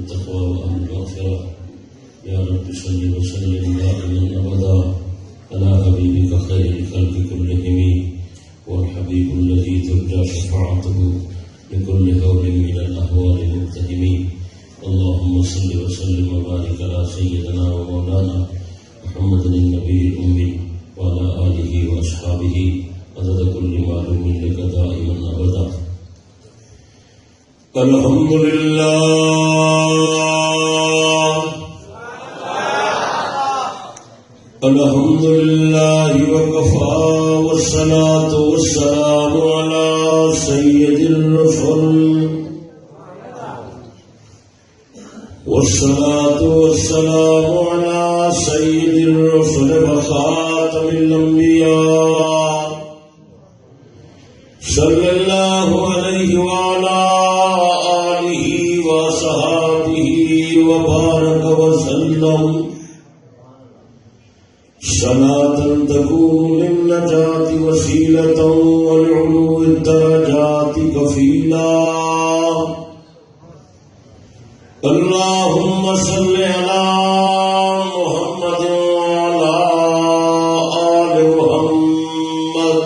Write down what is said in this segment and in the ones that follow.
التقوى وأهل المغفرة يا رب صل وسلم دائما أبدا على حبيبك خير الخلق كلهم والحبيب الذي ترجى شفاعته لكل هول من الأهوال المقتحمين. اللهم صل وسلم وبارك على سيدنا ومولانا محمد النبي الأمي وعلى آله وأصحابه عدد كل معلوم لك دائما أبدا. الحمد لله وكفى والصلاة والسلام على سيد الرسل والصلاة والسلام على سيد الرسل وخاتم الأنبياء صلى الله عليه وعلى آله وصحابه وبارك وسلم صلاة تكون للنجاة وسيلة ولعلو الدرجات كفيلا. اللهم صل على محمد وعلى آل محمد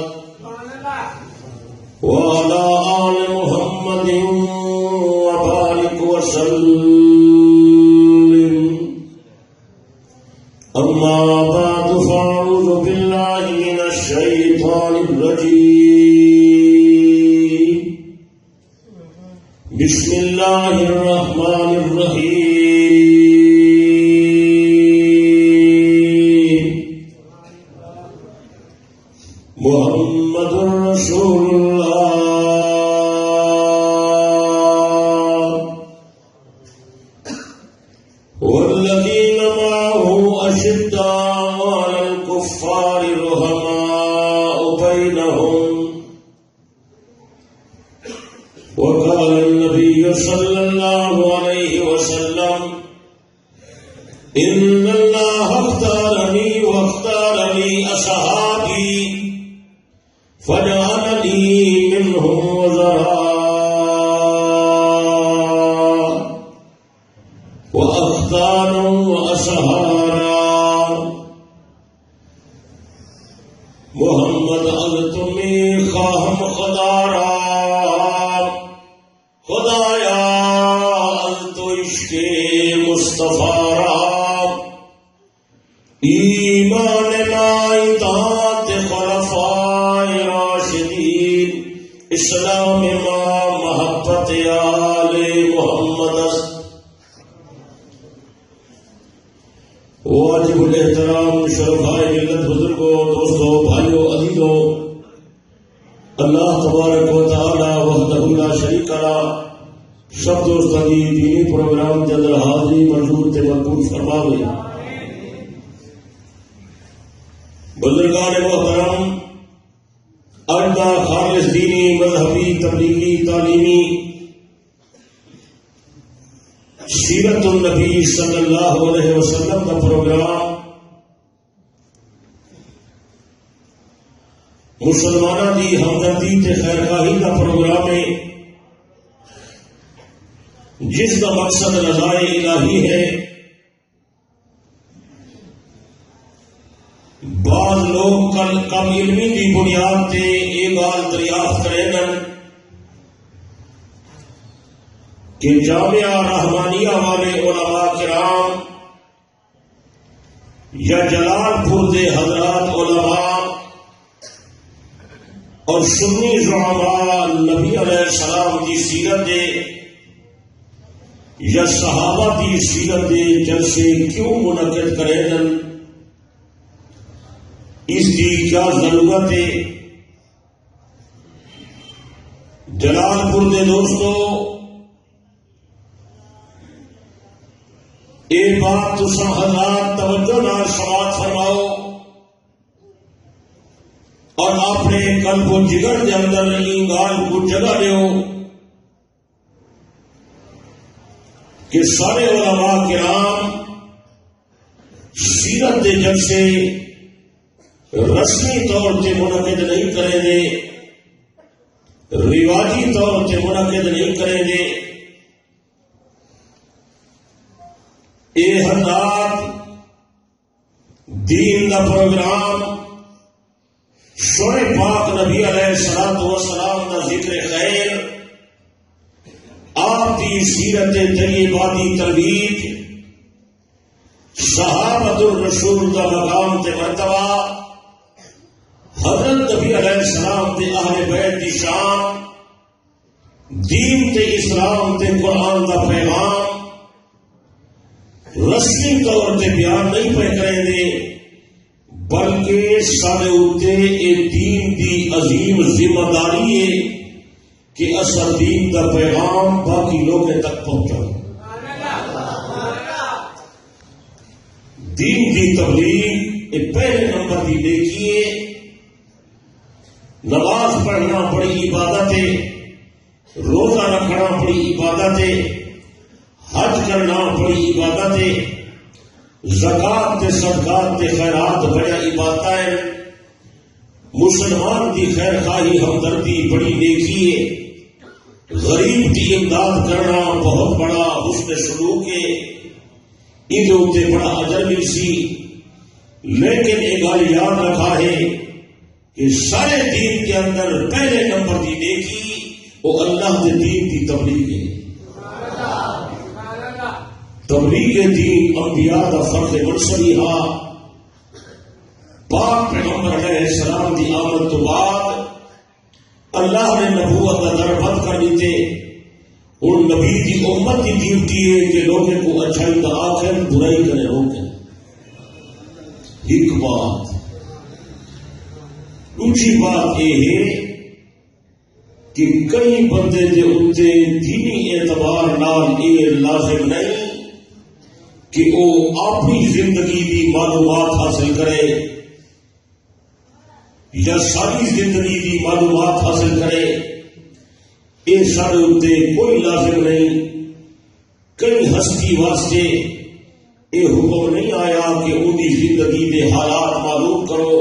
وعلى آل محمد وبارك وسلم. أما بعد فأعوذ بالله من الشيطان الرجيم. بسم الله الرحمن الرحيم. محمد رسول الله والذين معه أشداء على الكفار رحماء بينهم. وقال النبي صلى الله عليه وسلم إن الله اختارني واختار لي أصحابي فجعلني منهم وزراء وأخطانا وأسهارا. محمد تمہیں خواہم خدارا خدایا تو عشق مصطفیٰ را ایمان لائی اطاعت خلفائے راشدین اسلام ما محبت آل محمد. واجب الاحترام شرفائے ملت بزرگوں دوستوں بھائیوں عزیزوں، اللہ تبارک و تعالی وحدہ لا شریک لا شب دوستاں دی دینی پروگرام دے اندر حاضری منظور تے مقبول فرماوے. بزرگان محترم، اج دا خالص دینی مذہبی تبلیغی تعلیمی سیرت النبی صلی اللہ علیہ وسلم کا پروگرام مسلمانوں کی ہمدردی تے خیرخواہی کا پروگرام ہے، جس کا مقصد رضائے الہی ہے. بعض لوگ کم علمی کی بنیاد تے یہ بات دریافت کریں کہ جامعہ رحمانیہ والے علماء کرام یا جلال پور دے حضرات علماء اور سنی زعماء نبی علیہ السلام کی سیرت دے یا صحابہ کی سیرت دے جلسے کیوں منعقد کریں، اس کی کیا ضرورت ہے؟ جلال پور دے دوستو، ایک بات تساں حضرات توجہ نال سماعت فرماؤ اور اپنے قلب و جگر کے اندر گال کو جگہ دیو کہ سارے علماء کرام سیرت کے جلسے رسمی طور سے منعقد نہیں کریں گے، رواجی طور سے منعقد نہیں کریں گے، اے حضرات دین دا پروگرام شعیب پاک نبی علیہ الصلوۃ والسلام دا ذکر خیر، آپ کی سیرت طیبہ دی ترویج، صحابۃ الرسول دا مقام تے مرتبہ، حضرت نبی علیہ السلام تے اہل بیت دی شان، دین تے اسلام تے قرآن دا پیغام رسمی طور تے بیان نہیں پہ کریں دے، بلکہ سارے اتے یہ دین دی عظیم ذمہ داری ہے کہ اصل دین دا پیغام باقی لوگوں تک پہنچائے۔ دین دی تبلیغ یہ پہلے نمبر کی دیکھیے، نماز پڑھنا بڑی عبادت ہے، روزہ رکھنا بڑی عبادت ہے، حج کرنا بڑی عبادت ہے، زکات تے صدقات تے خیرات بڑی عبادت ہے، مسلمان کی خیر خواہی ہمدردی بڑی نیکی ہے، غریب کی امداد کرنا بہت بڑا حسن سلوک ہے، یہ بڑا اجر ملسی۔ لیکن ایک گل یاد رکھا ہے کہ سارے دین کے اندر پہلے نمبر کی نیکی وہ اللہ کے دین کی تبلیغ ہے۔ تبلیغ دین انبیاء کا فرض منصبی ہا۔ پاک پیغمبر علیہ السلام کی آمد تو بعد اللہ نے نبوت کا در بند کر دیتے، اور نبی کی امت کی ڈیوٹی ہے کہ لوگوں کو اچھائی کا آخر برائی کرے روکیں۔ ایک بات، دوسری بات یہ ہے کہ کئی بندے کے اتنے دینی اعتبار نال یہ لازم نہیں کہ وہ اپنی زندگی کی معلومات حاصل کرے یا ساری زندگی کی معلومات حاصل کرے، یہ سارے اتنے کوئی لازم نہیں۔ کئی ہستی واسطے یہ حکم نہیں آیا کہ ان کی زندگی کے حالات معلوم کرو،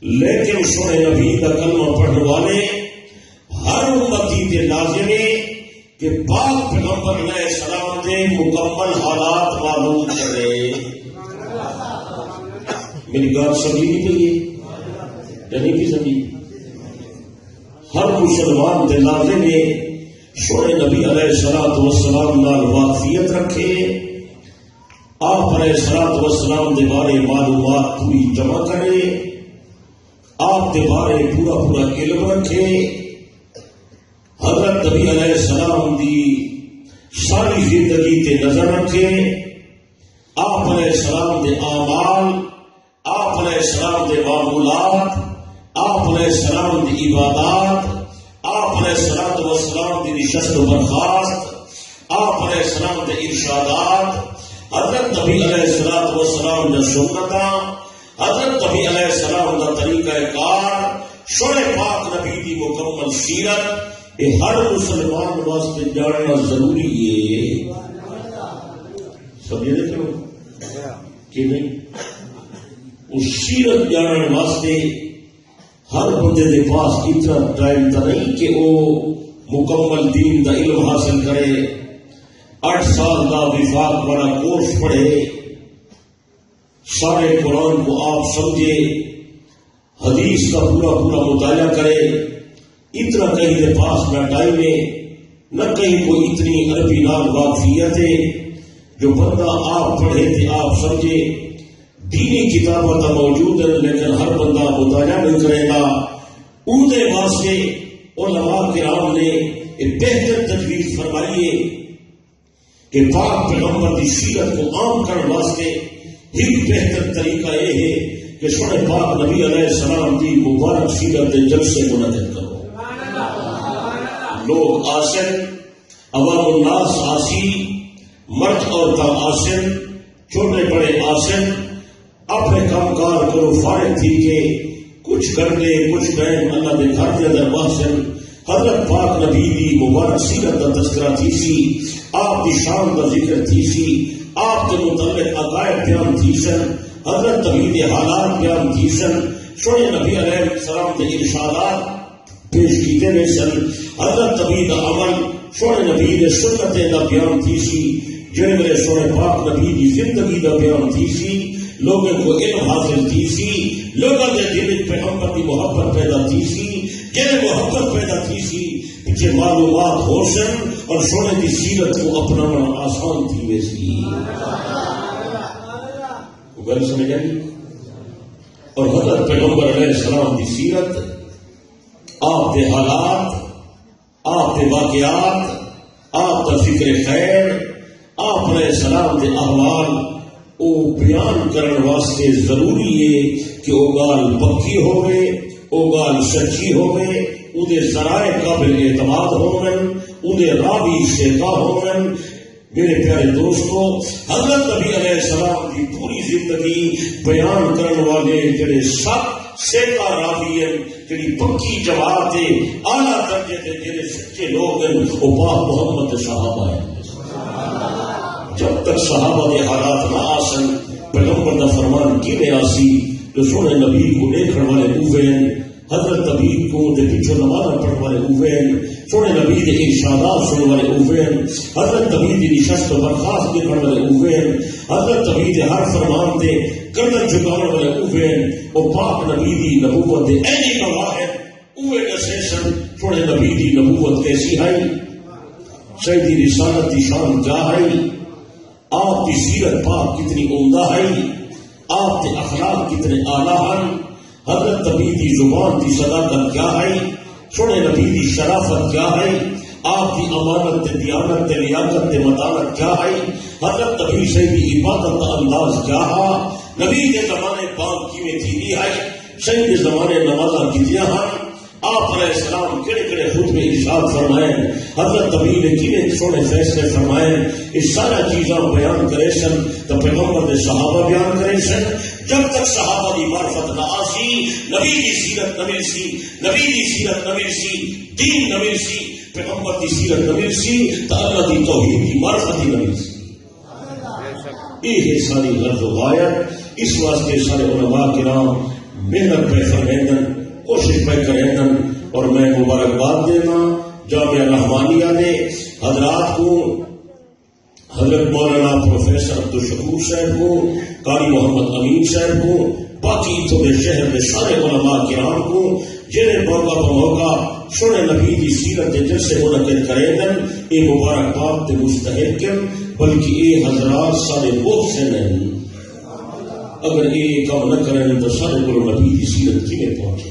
لیکن سونے نبی کا کلمہ پڑھنے والے ہر امتی کے لازم ہے کہ پاک پیغمبر علیہ السلام کے مکمل حالات معلوم کرے۔ میری بات سمجھی نہیں پی یا نہیں بھی سمجھی؟ ہر مسلمان کے لازم ہے سونے نبی علیہ السلام نال واقفیت رکھے، آپ علیہ السلام کے بارے معلومات پوری جمع کرے، آپ کے بارے پورا علم رکھے، حضرت نبی علیہ السلام کی ساری زندگی تے نظر رکھے، آپ علیہ السلام کے اعمال، آپ علیہ السلام کے معمولات، آپ علیہ السلام کی عبادات، آپ علیہ السلام کی نشست و برخاست، آپ علیہ السلام کے ارشادات، حضرت نبی علیہ السلام کا سنت، حضرت نبی علیہ السلام کا طریقہ کار، شعیب پاک نبی کی مکمل سیرت، یہ ہر مسلمان واسطے جاننا ضروری ہے۔ سمجھے کیوں کہ نہیں؟ اس سیرت جاننے واسطے ہر بندے کے پاس اتنا ٹائم تو نہیں کہ وہ مکمل دین کا علم حاصل کرے، 8 سال کا وفاق والا کورس پڑھے، سارے قرآن کو آپ سمجھے، حدیث کا پورا مطالعہ کرے۔ اتنا کہیں کے پاس نہ ٹائم ہے، نہ کہیں کوئی اتنی عربی نال واقفیت ہے جو بندہ آپ پڑھے تھے آپ سمجھے۔ دینی کتابیں تو موجود ہیں لیکن ہر بندہ مطالعہ نہیں کرے گا۔ ان کے واسطے علماء کرام نے ایک بہتر تجویز فرمائی ہے کہ پاک پیغمبر کی سیرت کو عام کرنے واسطے ایک بہتر طریقہ یہ ہے کہ سونے پاک نبی علیہ السلام کی مبارک سیرت جلسے منعقد کرو۔ لوگ آسن، عوام الناس آسی، مرد عورتیں آسن، چھوٹے بڑے آسن، اپنے کام کار کرو فارغ تھی کے کچھ کرنے کچھ بہن اللہ کے گھر کے اندر محسن حضرت پاک نبی کی مبارک سیرت کا تذکرہ تھی سی، آپ کی شان کا ذکر تھی سی، آپ کے متعلق عقائد بیان تھی سن، حضرت نبی کے حالات بیان تھی سن، سونے نبی علیہ السلام کے ارشادات پیش کیتے گئے سن، حضرت نبی کا عمل سونے نبی نے سنتیں کا بیان تھی سی، جن میرے سونے پاک نبی کی زندگی کا بیان تھی سی، لوگوں کو علم حاصل تھی سی، لوگوں کے دل میں پیغمبر کی محبت پیدا تھی سی، جن محبت پیدا تھی سی پیچھے معلومات ہوشن اور سونے کی سیرت کو اپنانا آسان تھی ویسی گل سمجھ آئی۔ اور حضرت پیغمبر علیہ السلام کی سیرت، آپ کے حالات، آپ کے واقعات، آپ کا فکر خیر، آپ علیہ السلام کے احوال وہ بیان کرنے واسطے ضروری ہے کہ وہ گال پکی ہوئے، وہ گال سچی ہوئے، اُدے ذرائع قابل اعتماد ہون، اُدے راوی ثقہ ہون۔ میرے پیارے دوستو، حضرت نبی علیہ السلام کی پوری زندگی بیان کرنے والے جڑے سب ثقہ راوی ہیں، جڑی پکی جماعت ہے، اعلیٰ درجے کے جڑے سچے لوگ ہیں، وہ پاک محمد صحابہ ہیں۔ جب تک صحابہ کے حالات نہ آسن، پیغمبر کا فرمان کی میں آسی جو سونے نبی کو دیکھنے والے اوے ہیں، حضرت نبی کو دے پیچھے نماز پڑھنے والے اوے ہیں، سونے نبی کے ارشادات سننے والے اوے ہیں، حضرت نبی کی نشست و برخاست دیکھنے والے اوے ہیں، حضرت نبی کے ہر فرمان تے گردن جھکانے والے اوے ہیں۔ وہ پاک نبی کی نبوت ایسی گواہ ہے، اوے دسے سن سونے نبی کی نبوت کیسی ہے، سیدی رسالت کی شان کیا ہے، آپ کی سیرت پاک کتنی عمدہ ہے، آپ کے اخلاق کتنے اعلیٰ ہیں، حضرت نبی کی زبان کی صداقت کیا ہے، سونے نبی کی شرافت کیا ہے، آپ کی امانت دیانت لیاقت متانت کیا ہے، حضرت نبی سے بھی عبادت کا انداز کیا ہے، نبی کے زمانے پاک کی میں تھی ہے، صحیح کے زمانے نمازاں کتیا ہیں، آپ علیہ السلام کڑے کڑے خطبے ارشاد فرمائیں، حضرت نبی نے کنے سونے فیصلے فرمائیں، اس سارا چیزاں بیان کرے سن تو پیغمبر نے صحابہ بیان کرے سن۔ جب تک صحابہ کی معرفت نہ آسی، نبی کی سیرت نہ ملسی، نبی کی سیرت نہ ملسی، دین نہ ملسی، پیغمبر کی سیرت نہ ملسی، تو اللہ کی توحید کی معرفت ہی نہ ملسی۔ یہ ہے ساری غرض و غایت۔ اس واسطے سارے علماء کرام محنت پہ فرمیندن، کوشش پہ کریں، اور میں مبارکباد دینا جامعہ رحمانیہ نے حضرات کو، حضرت مولانا پروفیسر عبدالشکور صاحب کو، قاری محمد امین صاحب کو، باقی تھوڑے شہر کے سارے علماء کرام کو، جنہیں موقع بموقع سونے نبی کی سیرت جلسے منعقد کریں گے، یہ مبارکباد کے مستحق ہیں، بلکہ یہ حضرات سارے محسن ہیں۔ اگر یہ کام نہ کریں تو سارے کو نبی کی سیرت کی میں پہنچے،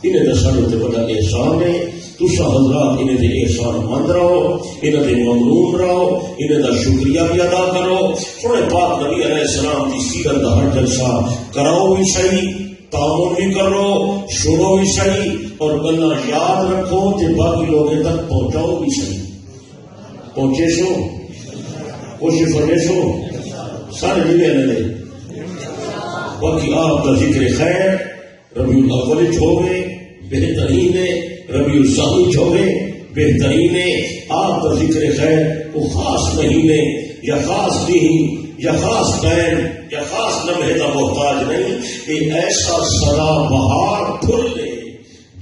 انہیں تو سارے تے بڑا احسان ہے۔ تسا حضرات انہیں دے احسان مند رہو، انہیں دے ممنون رہو، انہیں دا شکریہ بھی ادا کرو۔ سونے پاک نبی علیہ السلام کی سیرت دا ہر جلسہ کراؤ بھی صحیح، تعاون بھی کرو، سنو بھی صحیح، اور گلاں یاد رکھو تے باقی لوگوں تک پہنچاؤ بھی صحیح۔ پہنچے سو کوشش فرمے سو سارے جیوے نے۔ باقی آپ کا ذکر خیر ربیع الاول ہوئے بہترین ہے، ربیع الثانی ہوئے بہترین ہے۔ آپ کا ذکر خیر وہ خاص مہینے یا خاص دن یا خاص ٹائم یا خاص لمحے کا محتاج نہیں، یہ ایسا سدا بہار پھول لے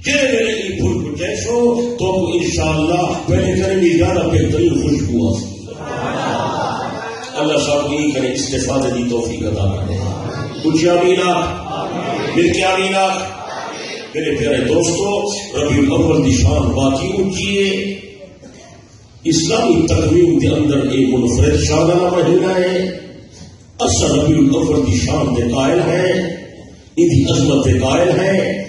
جے میرے یہ پھول کو جیسو تو انشاءاللہ پہلے کریں گے زیادہ بہترین خوشبو آتی۔ اللہ صاحب یہی کرے، استفادے کی توفیق عطا کرے۔ کچھ آمینہ مل کے آمینہ۔ میرے پیارے دوستو، ربیع الاول کی شان باقی اونچی ہے، اسلامی تقویم کے اندر ایک منفرد شانہ مہینہ ہے۔ اصل ربیع الاول کی شان کے قائل ہیں، ان کی عظمت کے قائل ہیں۔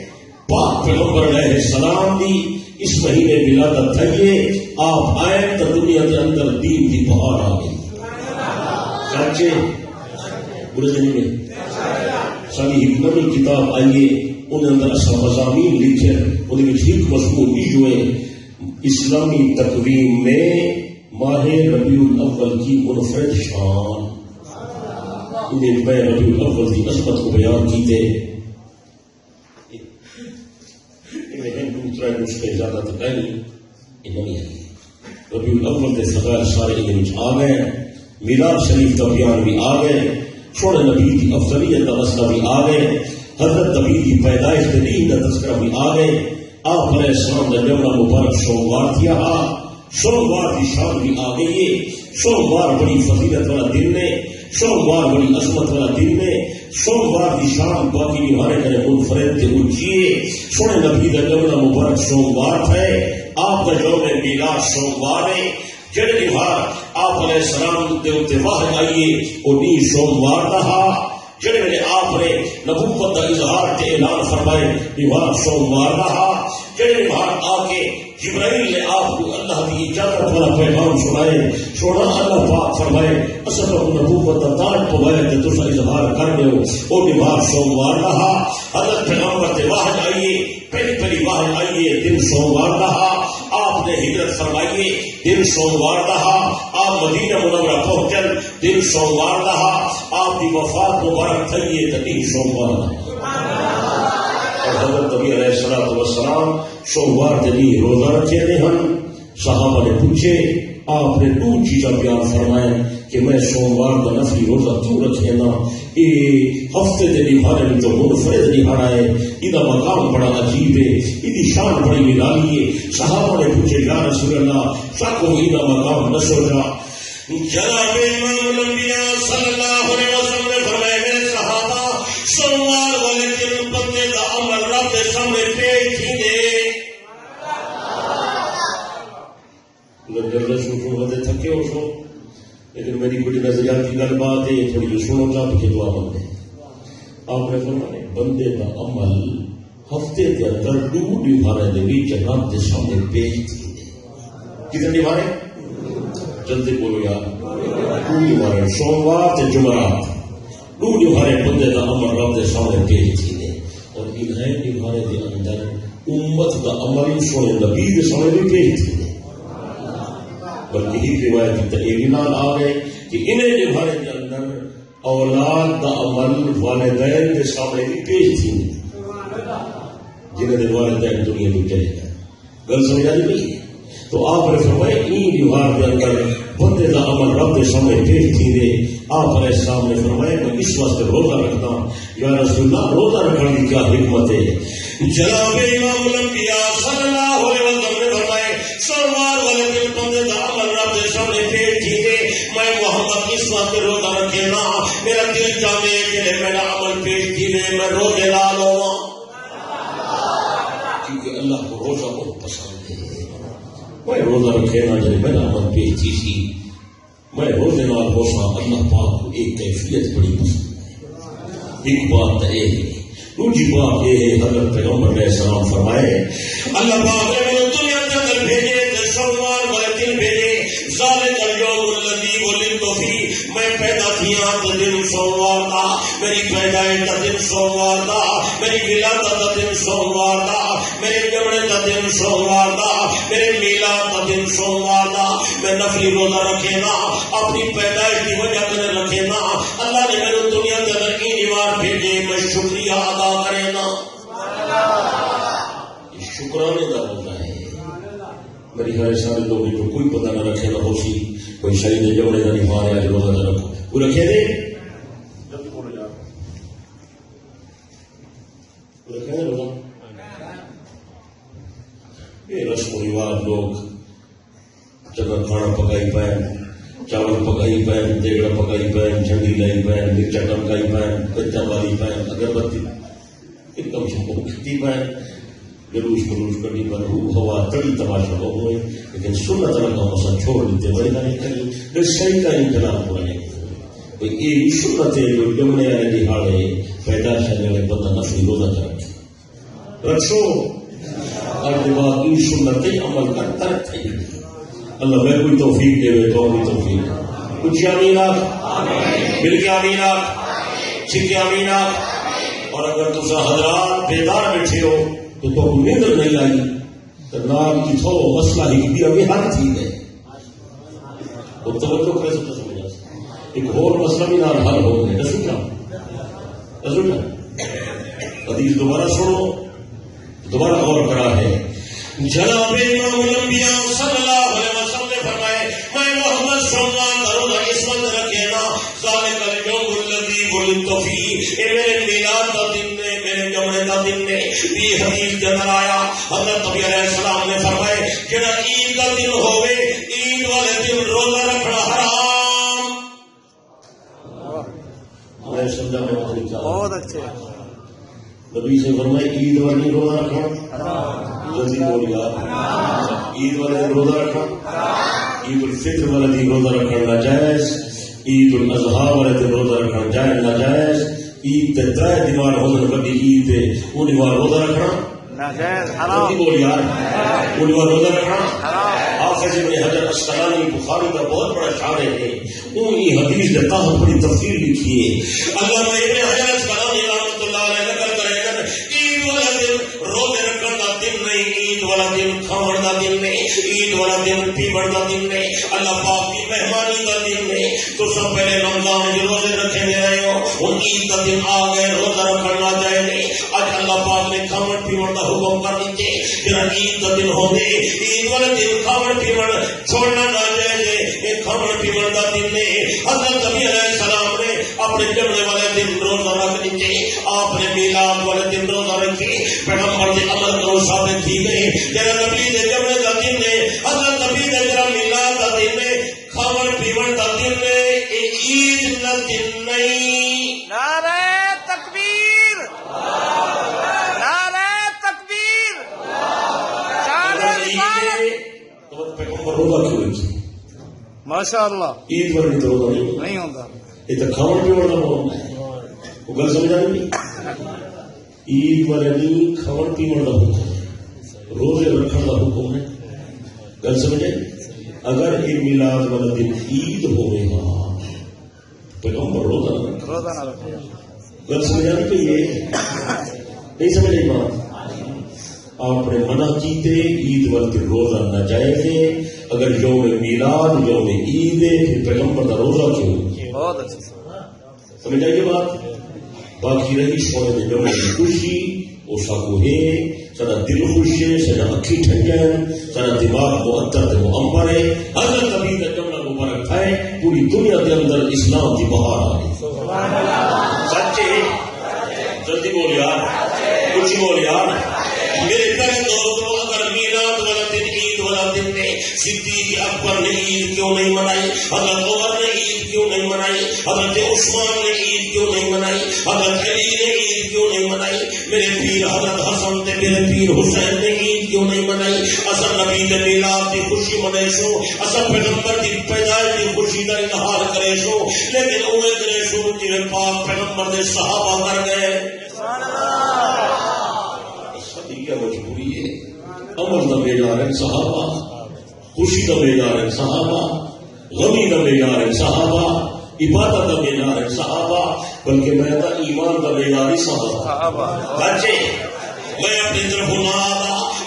پاک پیغمبر علیہ السلام کی اس مہینے ولادت تھئیے، آپ آئے تو دنیا کے اندر دین کی بہار آ گئی۔ سچے برے دن میں ساری حکمت کتاب آئیے، انہیں اندر ایسا مضامین لکھے، انہیں ایک مضمون بھی جو ہے اسلامی تقویم میں ماہ ربیع الاول کی منفرد شان، انہیں میں ربیع الاول کی عظمت کو بیان کی تھے۔ دوسرا نسخے زیادہ تو نہیں ہے۔ ربیع الاول کے فضائل سارے انہیں آ گئے، میلاد شریف کا بیان بھی آ گئے، سونے نبی کی افضلیت کا مسئلہ بھی آ گئے، حضرت نبی کی پیدائش کے دین کا تذکرہ بھی آ گئے، آپ علیہ السلام نے جملہ مبارک سوموار کیا، سوموار کی شان بھی آ گئی ہے. سوموار بڑی فضیلت والا دن ہے. سوموار بڑی عظمت والا دن ہے. سوموار کی شان باقی ہمارے گھر منفرد اونچی ہے. سونے نبی کا جملہ مبارک سوموار ہے. آپ کا یوم میلاد سوموار ہے. جڑے ہار آپ علیہ السلام کے اتنے واحد آئیے وہ نہیں سوموار رہا. جڑے ویلے آپ نے نبوت کا اظہار کے اعلان فرمائے دیوار سوموار رہا. جڑے باہر آ کے جبرائیل نے آپ کو اللہ کی اجازت والا پیغام سنائے. سونا اللہ پاک فرمائے اصل نبوت کا تاج پوائے کہ تم اظہار کر دو وہ دیوار سوموار رہا. حضرت پیغمبر کے واحد آئیے پہلی واحد آئیے دن سوموار رہا. آپ نے ہجرت فرمائیے دن سوموار رہا. آپ مدینہ منورہ پہنچل دن سوموار رہا. آپ کی وفات مبارک تھئیے تو دن سوموار رہا. اور حضرت نبی علیہ الصلوۃ والسلام سوموار کے دن روزہ رکھے تھے. ہم صحابہ نے پوچھے آپ نے دو چیزیں بیان فرمائے کہ میں سوموار کا نفلی روزہ کیوں رکھے نا. یہ ہفتے کے نبھانے میں تو منفرد نبھانا ہے. یہ مقام بڑا عجیب ہے. یہ شان بڑی نرالی ہے. صحابہ نے پوچھے یا رسول اللہ ساکو یہ مقام نہ سوچا. جناب امام الانبیاء صلی اللہ علیہ وسلم نے فرمایا میرے صحابہ سوموار والے دن بندے کا عمل رب کے سامنے پیش ہی دے. جلد تھکے ہو سو لیکن میری بڑی نظریاتی گل بات ہے تھوڑی جو سنو گا تو دعا بندے. آپ نے فرمایا بندے کا عمل ہفتے کے اندر دو دیوارے دے بیچ رب کے سامنے پیش تھی دے. کتنے دیوارے جلدی بولو یار. دو دیوارے سوموار سے جمعرات دو دیوارے بندے کا عمل رب کے سامنے پیش تھی دے. اور انہیں دیوارے کے اندر امت کا عمل سونے نبی کے سامنے بھی پیش تھی دے. بلکہ ہی روایت یہ نال آ گئے کہ انہیں دیوارے کے اندر اولاد کا عمل والدین کے سامنے بھی پیش تھی جنہیں والدین دنیا میں چلے گئے. گل سمجھا دی نہیں. تو آپ نے فرمایا این دیوار کے اندر بندے کا عمل رب کے سامنے پیش تھی دے. آپ علیہ السلام نے فرمایا میں اس واسطے روزہ رکھتا ہوں. یا رسول اللہ روزہ رکھنے کی کیا حکمت ہے. جناب امام الانبیاء صلی اللہ علیہ وسلم نے فرمایا سوموار والے دن بندے کا عمل رب کے سامنے پیش تھی دے. میں محمد اس واسطے روزہ رکھے نا میرا دل چاہے کہ میرا عمل پیش تھی دے میں روزے لا لوں. کیونکہ اللہ کو روزہ بہت پسند ہے. میں روزہ رکھے نا جب میرا عمل پیش تھی سی میں روزے نال ہوسا. اللہ پاک کو ایک کیفیت بڑی پسند ہے. ایک بات تو یہ ہے. دوسری بات یہ ہے حضرت پیغمبر علیہ السلام فرمائے اللہ پاک نے مجھے دنیا کے اندر بھیجے تو سوموار والے دن بھیجے. ذالک الیوم الذی ولدت فیہ میں پیدا کیا تو دن سوموار تھا. میری پیدائش کا دن سوموار تھا. میری ولادت کا دن سوموار تھا. میرے جمنے کا دن سوموار تھا. میرے میلاد کا دن سوموار تھا. میں نفلی روزہ رکھے نا اپنی پیدائش کی وجہ سے رکھے نا. اللہ نے میرے دنیا کے اندر این دیوار بھیجے میں شکریہ ادا کرے نا. یہ شکرانے کا ہوتا ہے. میری ہر سارے لوگ جو کوئی پتہ نہ رکھے نہ ہو سی کوئی شہید جمنے کا نہیں مارے روزہ نہ رکھو وہ رکھے دے رکھے روزہ. یہ رسم و رواج لوگ جگہ کھانا پکائی پائیں چاول پکائی پائیں دیگڑا پکائی پائیں جھنڈی لائی پائیں مرچا ٹمکائی پائیں کچا والی پائیں اگربتی ایک کم سے کم کھتی پائیں جلوس ملوس کرنی پر ہوا تڑی تماشا ہو ہوئے. لیکن سنت کا مسئلہ چھوڑ دیتے بڑی نہ نکلی پھر صحیح کا انقلاب پورا نہیں کوئی یہ سنت ہے جو جمنے والے دہاڑے پیدا کرنے والے بندہ نفلی روزہ کر رکھو. اور بعد ان سنتیں عمل کا ترک ہے. اللہ میں کوئی توفیق دے تو بھی توفیق کچھ آمینات مل کے آمینات چھکے آمینات. اور اگر تم حضرات بیدار بیٹھے ہو تو نیندر نہیں آئی تو نام کی تھو مسئلہ ہی بھی ابھی حل تھی گئے وہ توجہ کیسے تو سمجھا ایک اور مسئلہ بھی نہ حل ہو گئے. رسول حدیث دوبارہ سنو دوبارہ غور کرا ہے. جناب امام الانبیاء صلی اللہ علیہ وسلم نے فرمایا میں محمد سوموار کا روزہ اس وقت رکھے نا ذالک الیوم الذی ولدت فیہ. یہ میرے میلاد کا دن ہے میرے جمنے دا دن نے یہ حدیث دے اندر آیا حضرت نبی علیہ السلام نے فرمائے جڑا عید دا دن ہوے عید والے دن روزہ رکھنا حرام. میں سمجھا میں بہت اچھے نبی سے فرمائے عید والے روزہ رکھنا جلدی بول یار عید والے دن روزہ رکھنا عید الفطر والے دن روزہ رکھنا ناجائز عید الاضحیٰ والے دن روزہ رکھنا جائز ناجائز عید تے ترے دیوار ہوندے وڈی عید تے اون دیوار روزہ رکھنا ناجائز حرام بول یار اون دیوار روزہ رکھنا حرام. حافظ ابن حجر اسقلانی بخاری کا بہت بڑا شارح ہے اون یہ حدیث دے تحت بڑی تفسیر لکھی ہے. علامہ ابن حجر اسقلانی رحمۃ اللہ علیہ ذکر کرے گا عید والا دن روزے رکھنے کا دن نہیں عید والا دن کھاون کا دن نہیں عید والا دن پیون کا دن نہیں اللہ پاک کی مہمانی کا دن نہیں. تو سب پہلے رمضان کے روزے رکھے دے رہے ہو ان عید کا دن آ گئے روزہ رکھنا جائے نہیں. آج اللہ پاک نے کھاون پیون کا حکم کر دیتے جرا عید کا دن ہوندے عید والے دن کھاون پیون چھوڑنا نہ جائے یہ کھاون پیون کا دن نہیں. حضرت نبی علیہ السلام نے اپنے جمعے والے دن روزہ رکھ دیتے آپ نے میلاد والے دن روزہ رکھے پیغمبر کے عمل کو ثابت کی گئی جرا نبی دے جمعے کا دن ہے حضرت نبی دے جرا میلاد کا دن ہے کھاون پیون کا دن ہے عید کا دن نہیں. نعرہ تکبیر نعرہ تکبیر شان رسالت. تو پیغمبر روزہ کیوں رکھے ماشاء اللہ عید والے تو روزہ نہیں ہوتا یہ تو کھاون پیون کا ہوتا ہے وہ گل سمجھا نہیں. عید والے دن کھاون پیون کا حکم ہے روزے رکھنے کا حکم ہے گل سمجھے. اگر یہ میلاد والا دن عید ہوئے گا پیغمبر روزہ نہ رکھے گل سمجھا نہیں کہ یہ نہیں سمجھے بات آپ نے منع کیتے عید والے دن روزہ نہ جائز ہے. اگر یوم میلاد یوم عید ہے پھر پیغمبر کا روزہ کیوں بہت اچھا سمجھ آئیے بات. باقی رہی سونے دے جمعے کی خوشی وہ ساکو ہے سارا دل خوش ہے سارا اکھی ٹھنڈا ہے سارا دماغ معطر تے معمر ہے. حضرت نبی کا جملہ مبارک کھائے پوری دنیا کے اندر اسلام کی بہار آ گئی. سچے جلدی بول یار کچھ بول یار میرے پیارے دوستو. اگر میلاد والا دن عید والا دن نے صدیق اکبر نے عید کیوں نہیں منائی حضرت عمر نے عید کیوں نہیں منائی حضرت عثمان نے عید کیوں نہیں منائی حضرت علی نے عید کیوں نہیں منائی میرے پیر حضرت حسن تے میرے پیر حسین نے عید کیوں نہیں منائی. اصل نبی دے میلاد دی خوشی منے سو اصل پیغمبر دی پیدائش دی خوشی دا اظہار کرے سو لیکن اوے کرے سو جویں پاک پیغمبر دے صحابہ کر گئے. سبحان اللہ کیا مجبوری ہے. عمل کا معیار ہے صحابہ خوشی کا معیار ہے صحابہ غمی کا معیار ہے صحابہ عبادت کا معیار ہے صحابہ بلکہ میں تو ایمان کا معیار ہی صحابہ. بچے میں اپنی طرف نہ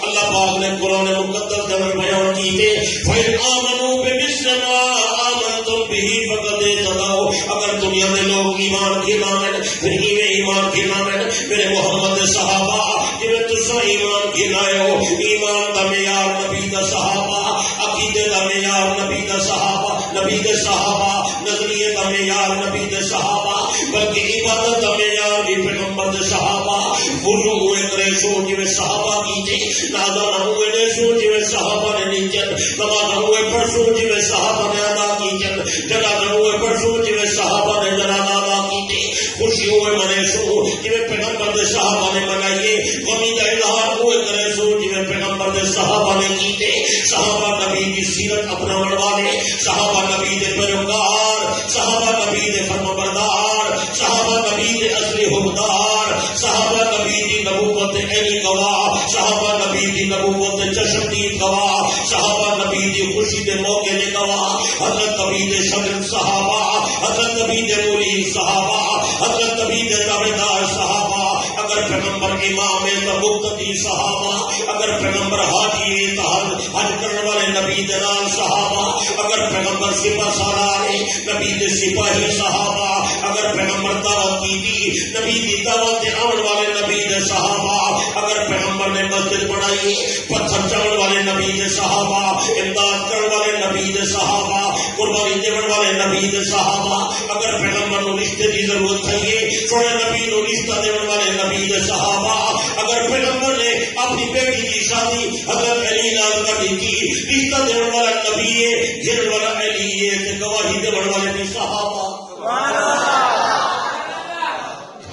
اللہ پاک نے قرآن مقدس میں بیان کیتے فَإِنْ آمَنُوا بِمِثْلِ مَا آمَنْتُمْ بِهِ فَقَدْ اهْتَدَوْا. اگر دنیا میں لوگ ایمان کی لامن پھر ایمان کی لامن میرے محمد صحابہ جنہیں تسا ایمان کی لائے ہو ایمان کا معیار نبی کا صحابہ عقیدے کا معیار نبی کا صحابہ نبی کے صحابہ نظریے کا معیار نبی کے صحابہ بلکہ عبادت کا معیار بھی پیغمبر کے صحابہ. وضو ہوئے کرے سو جویں صحابہ کیتے نازا نہ ہوئے نے سو جویں صحابہ نے نیچن نماز ہوئے پڑھ سو جویں صحابہ نے ادا کیچن جنازہ ہوئے پڑھ سو جویں صحابہ نے جنازہ ادا کیتے خوشی ہوئے منے سو جویں پیغمبر کے صحابہ نے منائیے غمی کا اظہار ہوئے کرے سو جویں پیغمبر کے صحابہ نے کیتے. صحابہ نبی کی سیرت اپناون والے صحابہ نبی دے پیروکار صحابہ نبی دے فرمانبردار صحابہ نبی دے اصلی حکمدار صحابہ نبی دی نبوت عینی گواہ صحابہ نبی دی نبوت چشمدید گواہ صحابہ نبی دی خوشی دے موقع دے گواہ حضرت نبی دے شاگرد صحابہ حضرت نبی دے مرید صحابہ حضرت نبی دے تابعدار صحابہ اگر پیغمبر امام ہے تو مقتدی صحابہ اگر پیغمبر حاجی ہے تو حج کرنے والے نبی دے نال صحابہ اگر پیغمبر سپاہ سالار ہے نبی دے سپاہی صحابہ اگر پیغمبر دعوت کی دی نبی دی دعوت دے آن والے نبی دے صحابہ اگر پیغمبر نے مسجد بنائی پتھر چڑھنے والے نبی دے صحابہ امداد کرنے والے نبی دے صحابہ قربانی دینے والے نبی دے صحابہ اگر پیغمبر نو رشتے کی ضرورت ہے سونے نبی نو رشتہ دینے والے نبی دے صحابہ اگر پیغمبر نے اپنی بیٹی کی شادی حضرت علی نال کری کی رشتہ دینے والا نبی ہے جن والا علی ہے تے گواہی دینے والے بھی صحابہ سبحان اللہ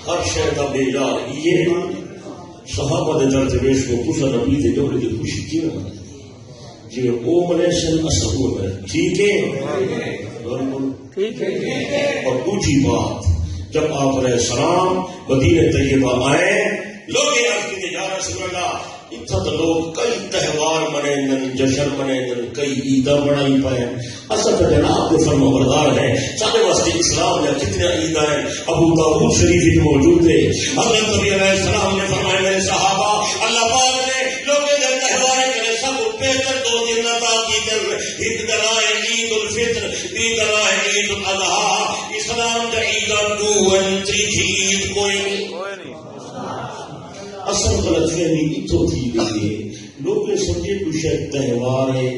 ہر شے دا معیار یہ صحابہ دے درجے ویش کو کچھ نبی دے جوڑے دی خوشی کیوں جی او ملیشن اصول ہے ٹھیک ہے اور دوسری بات جب آپ علیہ السلام مدینہ طیبہ آئے لوگ عرض کیتے یا رسول اللہ اتنا تو لوگ کئی تہوار منیں جشن منیں کئی عیداں بنائی پائے اصل تو جناب کے فرما بردار ہیں سارے واسطے اسلام میں کتنے عیداں ہیں ابو داؤد شریف میں موجود ہے حضرت نبی علیہ السلام نے فرمایا میرے صحابہ اللہ پاک نے لوگوں کے تہوار کے سب بہتر دو دن عطا کی کر ایک دلائے عید الفطر عید دلائے عید الاضحیٰ اسلام کا عیداں 2 and 3 عید کوئی نہیں اصل غلط فہمی اتوں تھی گئی ہے لوگ نے سمجھے کوئی شاید تہوار ہے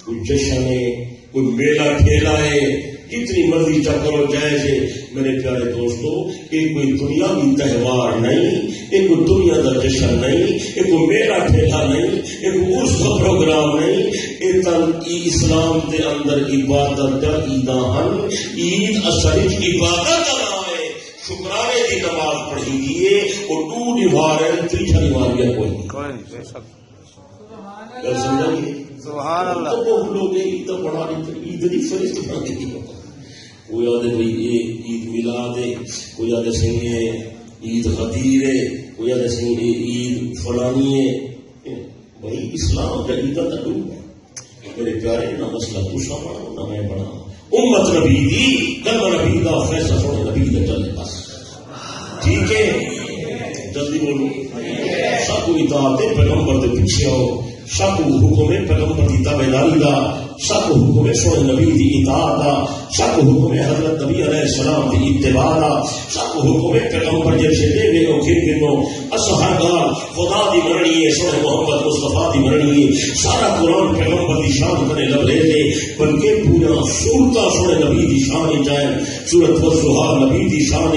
کوئی جشن ہے کوئی میلہ ٹھیلا ہے جتنی مرضی چکرو جائز ہے میرے پیارے دوستو یہ کوئی دنیاوی تہوار نہیں یہ کوئی دنیا کا جشن نہیں یہ کوئی میلہ ٹھیلا نہیں یہ کوئی عرس کا پروگرام نہیں یہ تن اسلام کے اندر عبادت کا عیداں ہن عید اصل عبادت کا شکرانے کی نماز پڑھی دیے اور 2 دیوار ہے 3 دیواریاں کوئی نہیں سبحان اللہ تو وہ لوگ عید پڑھا رہے عید کی فرشت بنا کے دی کوئی آدھے بھائی یہ عید میلاد ہے کوئی آدھے سنگ عید خطیر ہے کوئی آدھے سنگ عید فلانی ہے بھائی اسلام کا عید کا ڈوب ہے میرے پیارے نہ مسئلہ دوسرا بنا نہ میں بنا امت نبی دی کلمہ نبی دا فیصلہ سونے نبی دا چلے بس ٹھیک ہے جلدی بولو سب کو اطاعت ہے پیغمبر دے پیچھے آؤ سب کو حکم ہے پیغمبر کی تابعداری دا سب کو حکم ہے سونے نبی دی اطاعت دا سب کو حکم ہے حضرت نبی علیہ السلام دی اتباع دا سب کو حکم ہے پیغمبر جیسے دے گئے ہو کھر گئے ہو ہر گال خدا دی مرنی ہے سونے محمد مصطفیٰ دی مرنی ہے سارا قرآن پیغمبر دی شان کرنے لگ رہے تھے بلکہ پورا سورتا سونے نبی دی شان جائے سورت والضحیٰ نبی دی شان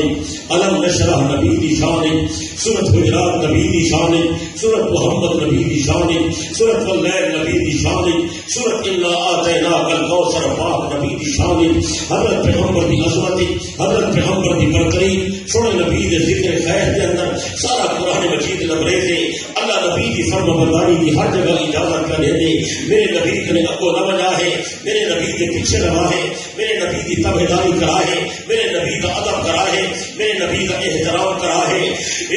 علم نشرح نبی دی شان سورت حجرات نبی دی شان سورت محمد نبی دی شان سورت واللیل نبی دی شان سورت انا آتیناک الکوثر پاک نبی دی شان حضرت پیغمبر دی عظمت حضرت پیغمبر دی برتری سونے نبی دے ذکر خیر کے اندر سارا قرآن مجید لگ رہے تھے اللہ نبی کی فرما برداری کی ہر جگہ اجازت کر دیتے میرے نبی نے ابو نہ بجا ہے میرے نبی کے پیچھے رہا ہے میرے نبی کی تابعداری کرا ہے میرے نبی کا ادب کرا ہے میرے نبی کا احترام کرا ہے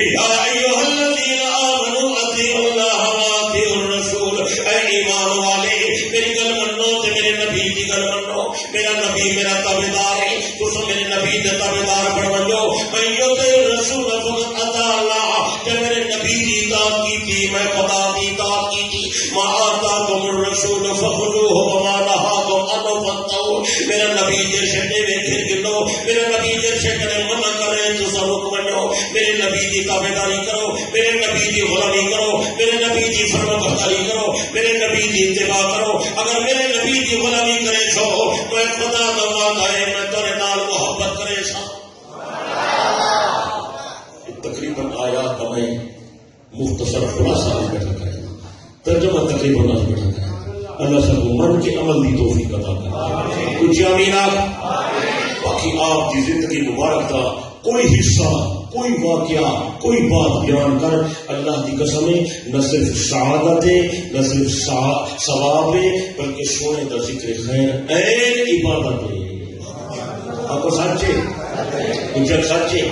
یا ایھا الذین آمنوا اطیعوا اللہ واطیعوا الرسول اے ایمان والے میری گل منو تے میرے نبی کی گل منو میرا نبی میرا تابعدار ہے تم میرے نبی کے تابعدار بن جاؤ میں یطیع الرسول فقد اطاع اللہ کہ میرے نبی کی اطاعت کی تھی میں خدا کی اطاعت کی تھی ما آتاکم الرسول فخذوہ وما نہاکم عنہ فانتہوا میرا نبی جیسے دے گھر گلو میرا نبی جیسے کرے منع کرے تو سبق بنو میرے نبی کی تابعداری کرو میرے نبی کی غلامی کرو میرے نبی کی فرما برداری کرو میرے نبی کی اتباع کرو اگر میرے نبی کی غلامی کرے چھو تو خدا کا وعدہ ہے میں تیرے نال محبت کرے سا تقریباً آیات کا میں مختصر خلاصہ بھی بیٹھا کرے ترجمہ تقریباً آج بیٹھا کرے اللہ سب کو من کے عمل دی توفیق عطا کرے کچھ آمین باقی آپ کی زندگی مبارک کا کوئی حصہ کوئی واقعہ کوئی بات بیان کر اللہ کی قسم نہ صرف سعادت ہے نہ صرف ثواب ہے بلکہ سونے کا ذکر خیر این عبادت ہے آپ کو سچے مجھے سچے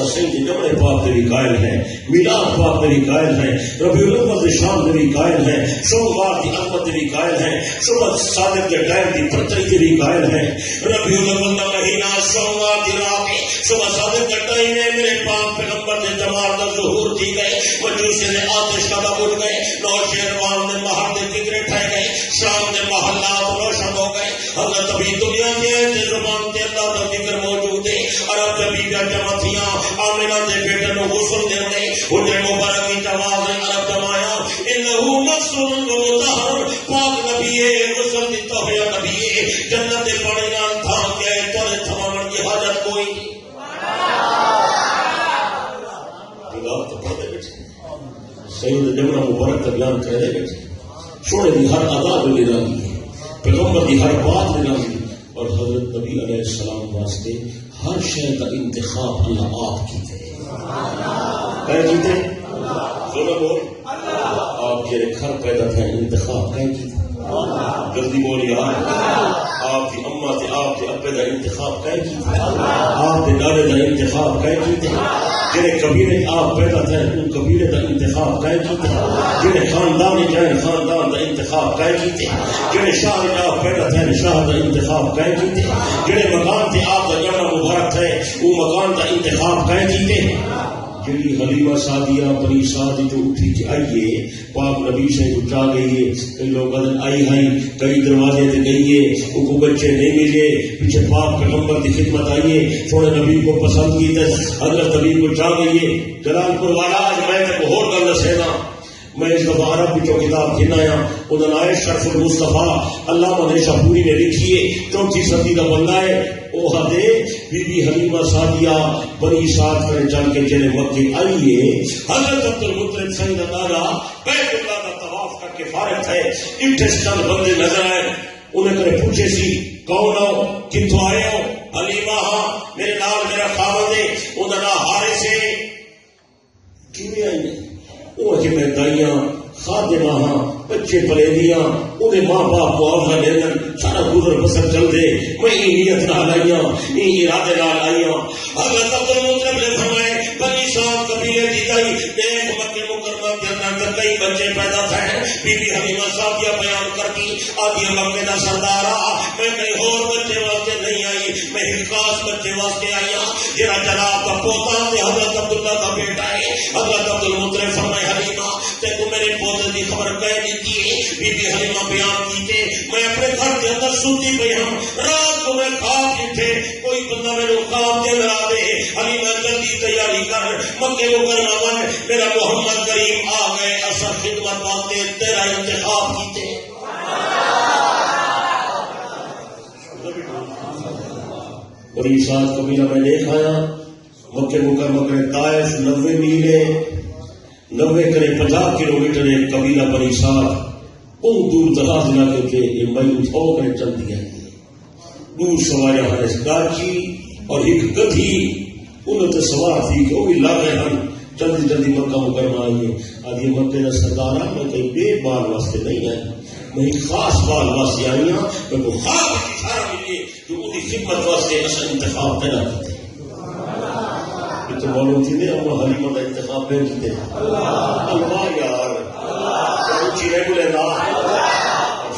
سید جمع پاک کے بھی قائل ہیں میلاد پاک کے بھی قائل ہیں ربیع الاول شام کے بھی قائل ہیں سوموار کی عظمت کے بھی قائل ہیں صبح صادق کے ٹائم کی برتری کے بھی قائل ہیں ربیع الاول کا مہینہ سوموار کی رات صبح صادق کے ٹائم میں میرے پاک پیغمبر نے جمال کا ظہور کی گئے مجوسی نے آتش کا بجھ گئے نوشیروان نے مہر کے فکرے ٹھہ گئے شام کے محلات روشن ہو گئے حضرت ابھی دنیا کے زبان کے اللہ کا ذکر موجود ہے عرب جبھی جمع تھیاں آمنہ دے بیٹے نو غسل دینے حجر مبارک کی جواز عرب جمایا انہو مقصول مطہر پاک نبی ہے غسل دی توحیہ نبی ہے جنت پڑی نال تھا کہ تورے تمامن کی حاجت کوئی نہیں سید جملہ مبارک کا بیان کر رہے بیٹھے سونے کی ہر ادا جو نرالی ہے، پیغمبر کی ہر بات نرالی، اور حضرت نبی علیہ السلام واسطے ہر شے کا انتخاب اللہ آپ کیتے کہہ کیتے بول آپ کے گھر پیدا تھا انتخاب کہہ کیتے جلدی بولی آپ کی اماں تے آپ کے ابے کا انتخاب کہہ کیتے آپ کے دادے کا انتخاب کہہ کیتے جنہیں قبیلے آپ پیدا تھے ان قبیلے کا انتخاب کہہ کیتے جنہیں خاندان جائیں خاندان کا انتخاب کہہ کیتے جنہیں شاہ آپ پیدا تھے شاہ کا انتخاب کہہ کیتے جنہیں مکان تے آپ کا جمع مبارک ہے وہ مکان کا انتخاب کہہ کیتے جڑی حلیمہ سعدیہ بنی سعد جو اٹھی کے آئیے پاک نبی سے اٹھا گئی ہے، کئی لوگ آئی کئی دروازے تے گئیے ان کو بچے نہیں ملے، پیچھے پاک پیغمبر کی خدمت آئیے، سونے نبی کو پسند کی حضرت نبی کو چاہ گئی ہے۔ جلال پور والا آج میں تے بہت گل دسینا، میں اس دفعہ عرب کی کتاب کھنایا انہوں نے شرف المصطفیٰ علامہ نے شاپوری نے لکھی ہے، 34 صدی کا بندہ ہے، وہ ہدے بی بی حلیمہ سعدیہ بنی سعد کرے چل کے جنہیں مکے آئیے حضرت عبد المطلب سید تعالیٰ بیت اللہ کا طواف کر کے فارغ تھے، انٹرسٹل بندے نظر آئے، انہیں کرے پوچھے سی کون ہو کتوں آئے ہو؟ حلیمہ ہاں میرے نال میرا خاوند ہے، انہوں نے ہارے سے کیوں آئی ہیں؟ وہ کہ میں دائیاں خادمہ ہاں بچے پلے دیا انہیں ماں باپ معاوضہ دینا سارا گزر بسر چل دے، میں نیت نہ لائیاں ارادے نہ لائیاں۔ حضرت عبد المطلب نے فرمائے بنی سعد قبیلے دی گئی دیکھ مکہ مکرمہ کے اندر کئی بچے پیدا تھے، بی بی حلیمہ سعدیہ بیان کرتی آدھی مکے دا سردار میں کہیں اور بچے واسطے نہیں آئی، میں ایک خاص بچے واسطے آئی ہوں جرا جناب کا پوتا تے حضرت عبداللہ کا بیٹا ہے۔ حضرت عبد المطلب فرمائے حلیمہ تے کو میرے پوتے دی خبر کہہ دیتی ہے؟ بی بی حلیمہ بیان کیتے میں اپنے گھر کے اندر سوتی پئی ہوں، رات کو میں خواب جیتے کوئی بندہ میرے خواب کے اندر آ دے، حلیمہ جلدی تیاری کر مکے مکرمہ ون میرا محمد کریم آ گئے، اثر خدمت واسطے تیرا انتخاب کیتے۔ بڑی سات قبیلہ میں دیکھ آیا مکے مکرمہ کرے طائف 90 میل ہے، 90 کرے 50 کلومیٹر ہے قبیلہ بنی سعد، بہت دور دراز علاقے کے یہ مئی اٹھاؤ کرے چل دیا دور سوارے ہمارے گاچی اور ایک گدھی انہوں نے سوار تھی کہ وہ بھی لا گئے ہم جلدی جلدی مکہ مکرمہ آئیے آدھی مکے کا سردار میں کہیں بے بال واسطے نہیں آئی، میں ایک خاص بال واسطے آئی ہوں، میں کو خواب اشارہ ملیے جو انہیں خدمت واسطے اصل انتخاب پیدا کرتے تو معلوم تھی نہیں اما حلیمہ کا انتخاب پہ جیتے اللہ یار اونچی نہیں بولے نا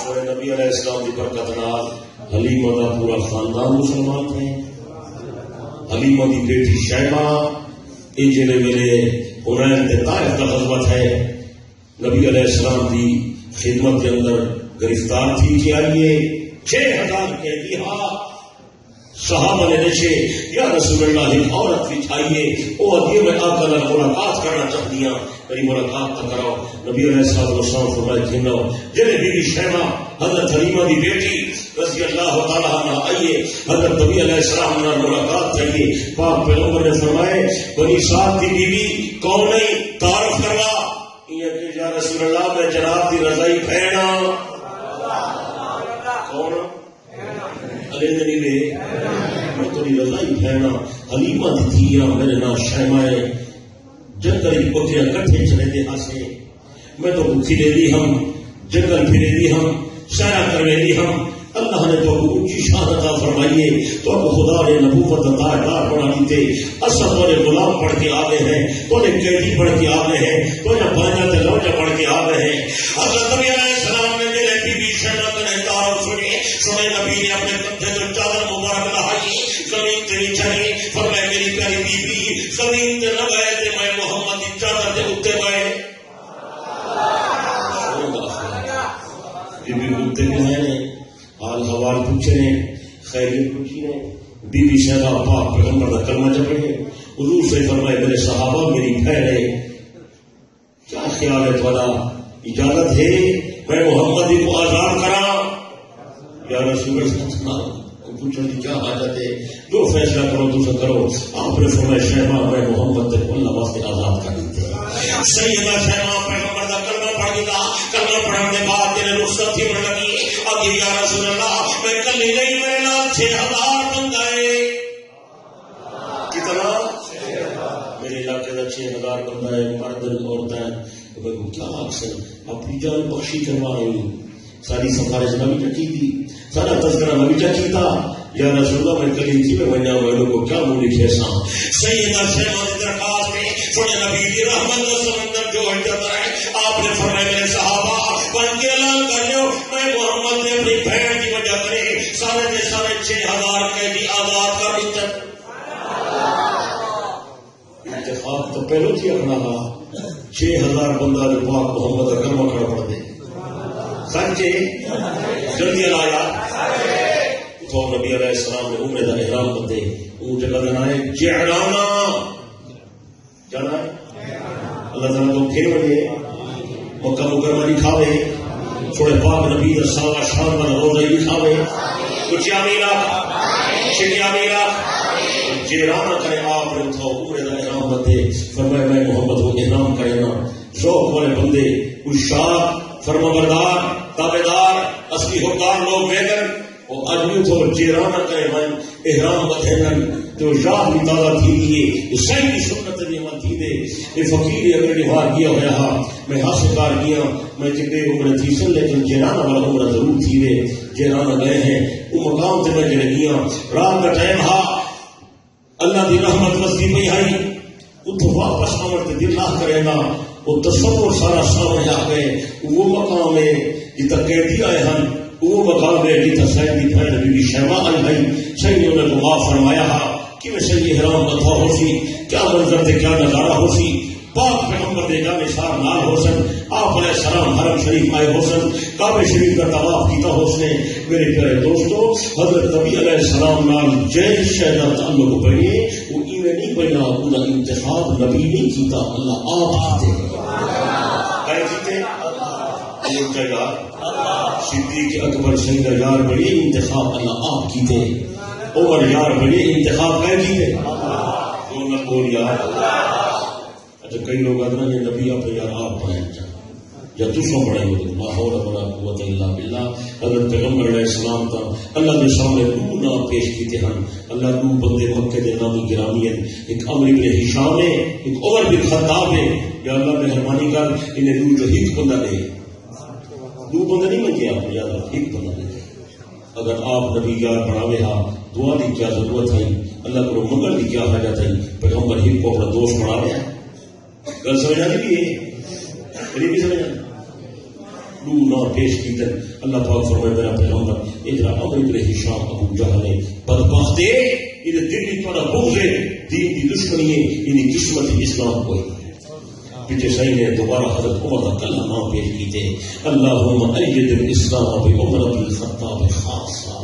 سورہ نبی علیہ السلام کی برکت نال حلیمہ کا پورا خاندان مسلمان تھے، حلیمہ کی بیٹی شیبہ یہ جلے میرے حنین تے طائف کا غزوہ ہے، نبی علیہ السلام کی خدمت کے اندر گرفتار تھی کہ آئیے 6000 قیدی صحابہ نے نشے یا رسول اللہ ایک عورت بھی چاہیے وہ ادیے میں آقا نے ملاقات کرنا چاہتی ہیں، میری ملاقات تو کراؤ۔ نبی علیہ السلام فرمائے کھینو جنہیں بی بی شیبہ حضرت حلیمہ کی بیٹی رضی اللہ تعالیٰ عنہ آئیے حضرت نبی علیہ السلام نے ملاقات کریے، پاک پیغمبر نے فرمائے بنی سعد کی بیوی کون نہیں تعارف کروا، یہ کہ یا رسول اللہ میں جناب کی رضائی پھیرنا کون علیہ دلیلے میں تیری رضائی پھیرنا حلیمہ دی تھیاں میرے نام شیمائے جنگل بکریاں کٹھے چلے دے ہاسے میں تو بکھی لے دی ہم جنگل پھرے دی ہم سیرا کرنے دی ہم، اللہ نے تو اونچی شان عطا فرمائیے تو خدا نے نبوت عطا بنا دیتے، اصل تو غلام پڑھ کے آ گئے ہیں، تو قیدی پڑھ کے آ گئے ہیں، تو بانجا تے لوجا پڑھ کے آ گئے ہیں۔ حضرت نبی علیہ السلام نے میرے بی بی شیبہ نے تعارف سنے نبی نے اپنے کندھے تو چادر مبارک لہائی زمین تے چڑھی فرمایا میری پیاری بی بی زمین تے نہ گئے تے میں محمد کی چادر دے اوتے گئے بی بی اوتے گئے حال حوال پوچھے نے خیریت پوچھی نے، بی بی شیبہ پاک پیغمبر کا کلمہ جپے حضور سے فرمائے میرے صحابہ میری بہن ہے، کیا خیال ہے تھوڑا اجازت ہے میں محمد کو آزاد کرا یا رسول اللہ پوچھو جی کیا حاجت ہے جو فیصلہ کرو تو کرو، آپ نے فرمایا شیبہ میں محمد کو اللہ واسطے آزاد کر دیتے سیدہ شیماء پیغمبر دا کلمہ پڑھ گیا. کلمہ پڑھنے کے بعد جنہیں رخصت تھی پڑھ لگی ابھی یا رسول اللہ میں کلی نہیں میرے نال 6000 بندہ ہے. کتنا؟ میرے علاقے کا 6000 بندہ ہے، مرد عورتیں. میں کیا اکثر اپنی جان بخشی کروا رہی ہوں. ساری سفارش میں بھی چکی تھی، سارا تذکرہ میں بھی چکی تھا. یا رسول اللہ میں کلی تھی میں بنیا والوں کو کیا منہ لکھے سا. سیدہ شیماء کی درخواست میں سونے نبی کی رحمت کا سمندر جو ہٹ جاتا ہے. آپ نے فرمایا میرے صحابہ بن کے اعلان کر لو میں محمد نے اپنی بہن کی وجہ کرے سارے کے سارے 6000 قیدی آزاد کر دیتے. انتخاب تو پہلو تھی اپنا 6000 بندہ جو پاک محمد کا کلمہ کھڑا پڑ دے سچے جلدی لایا. تو نبی علیہ السلام نے عمرے کا احرام بندے وہ جگہ دینا ہے جعرانہ جانا ہے. اللہ تعالیٰ کو پھر بڑھے مکہ مکرمہ نہیں کھاوے تھوڑے پاک نبی کا سالہ شان والا روزہ ہی کھاوے کچھ میرا چڑیا میرا جعرانہ کرے. آپ نے اٹھاؤ عمرے کا احرام بندے فرمایا میں محمد کو احرام کرے نا. ذوق والے بندے اشاق فرما بردار تابے دار اصلی حکار لوگ بیگن وہ آدمی تو جیرانہ کرے من احرام بدھنن تو یاد بھی تازہ تھی لیے صحیح سنت بھی عمل تھی دے. یہ فقیر اگر نبھا کیا ہوا ہاں میں حاصل کار کیا میں جبے عمر تھی سن لیکن جیرانہ والا عمر ضرور تھی دے. جیرانہ گئے ہیں وہ مقام تے میں جڑے گیا رات کا ٹائم ہا اللہ دی رحمت وسطی پہ آئی اتو واپس آمر تے دل نہ کرے گا. وہ تصور سارا سامنے آ گئے. وہ مقام ہے جتنا قیدی آئے ہم وہ مقام ہے جتنا سید کی بہن نبی شیماء آئی بھائی سید نے انہیں دعا فرمایا کہ ویسے یہ حرام بتا ہو سی کیا منظر تھے کیا نظارہ ہو سی. پاک پیغمبر دے جانے سار نال ہو سن آپ علیہ السلام حرم شریف آئے ہو سن کعبہ شریف کا طواف کیتا ہو سنے. میرے پیارے دوستو حضرت نبی علیہ السلام نال جن شہدہ تعلق بنے وہ ایویں نہیں بنا انہاں انتخاب نبی نہیں کیتا اللہ آپ کیتے صدیق اکبر سیدہ یار بڑی انتخاب اللہ آپ کیتے. عمر یار بڑی انتخاب کہہ کیتے بول یار. اچھا کئی لوگ آدھنا یہ نبی آپ یار آپ پڑھیں یا تسوں پڑھیں گے لا حول ولا قوت الا باللہ. حضرت پیغمبر علیہ السلام تا اللہ کے سامنے دو نام پیش کیتے ہیں. اللہ دو بندے مکے دے نامی گرامی ہیں. ایک عمرو بن ہشام ہے ایک عمر بن خطاب ہے. یا اللہ مہربانی کر انہیں دو جو ایک بندہ دے دو بندے نہیں منگے آپ نے یاد ایک بندہ دے. اگر آپ نبی یار بڑھاوے ہاں دعا کی کیا ضرورت ہے اللہ کو منگل کی کیا حاجت ہے. پیغمبر ہی کو اپنا دوست بڑھا رہے ہیں گل سمجھا نہیں بھی ہے سمجھا دو نام پیش کی تر اللہ پاک فرمائے میرا پیغمبر اجرا عمرو بن ہشام ابو جہل ہے بدبخت ہے یہ دل میں تھوڑا بغض ہے دین کی دشمنی ہے یہ قسمت اسلام کو ہے. پیچھے صحیح نے دوبارہ حضرت عمر کا کلمہ نام پیش کی تھے اللہم اید الاسلام بعمر بن الخطاب خاصا.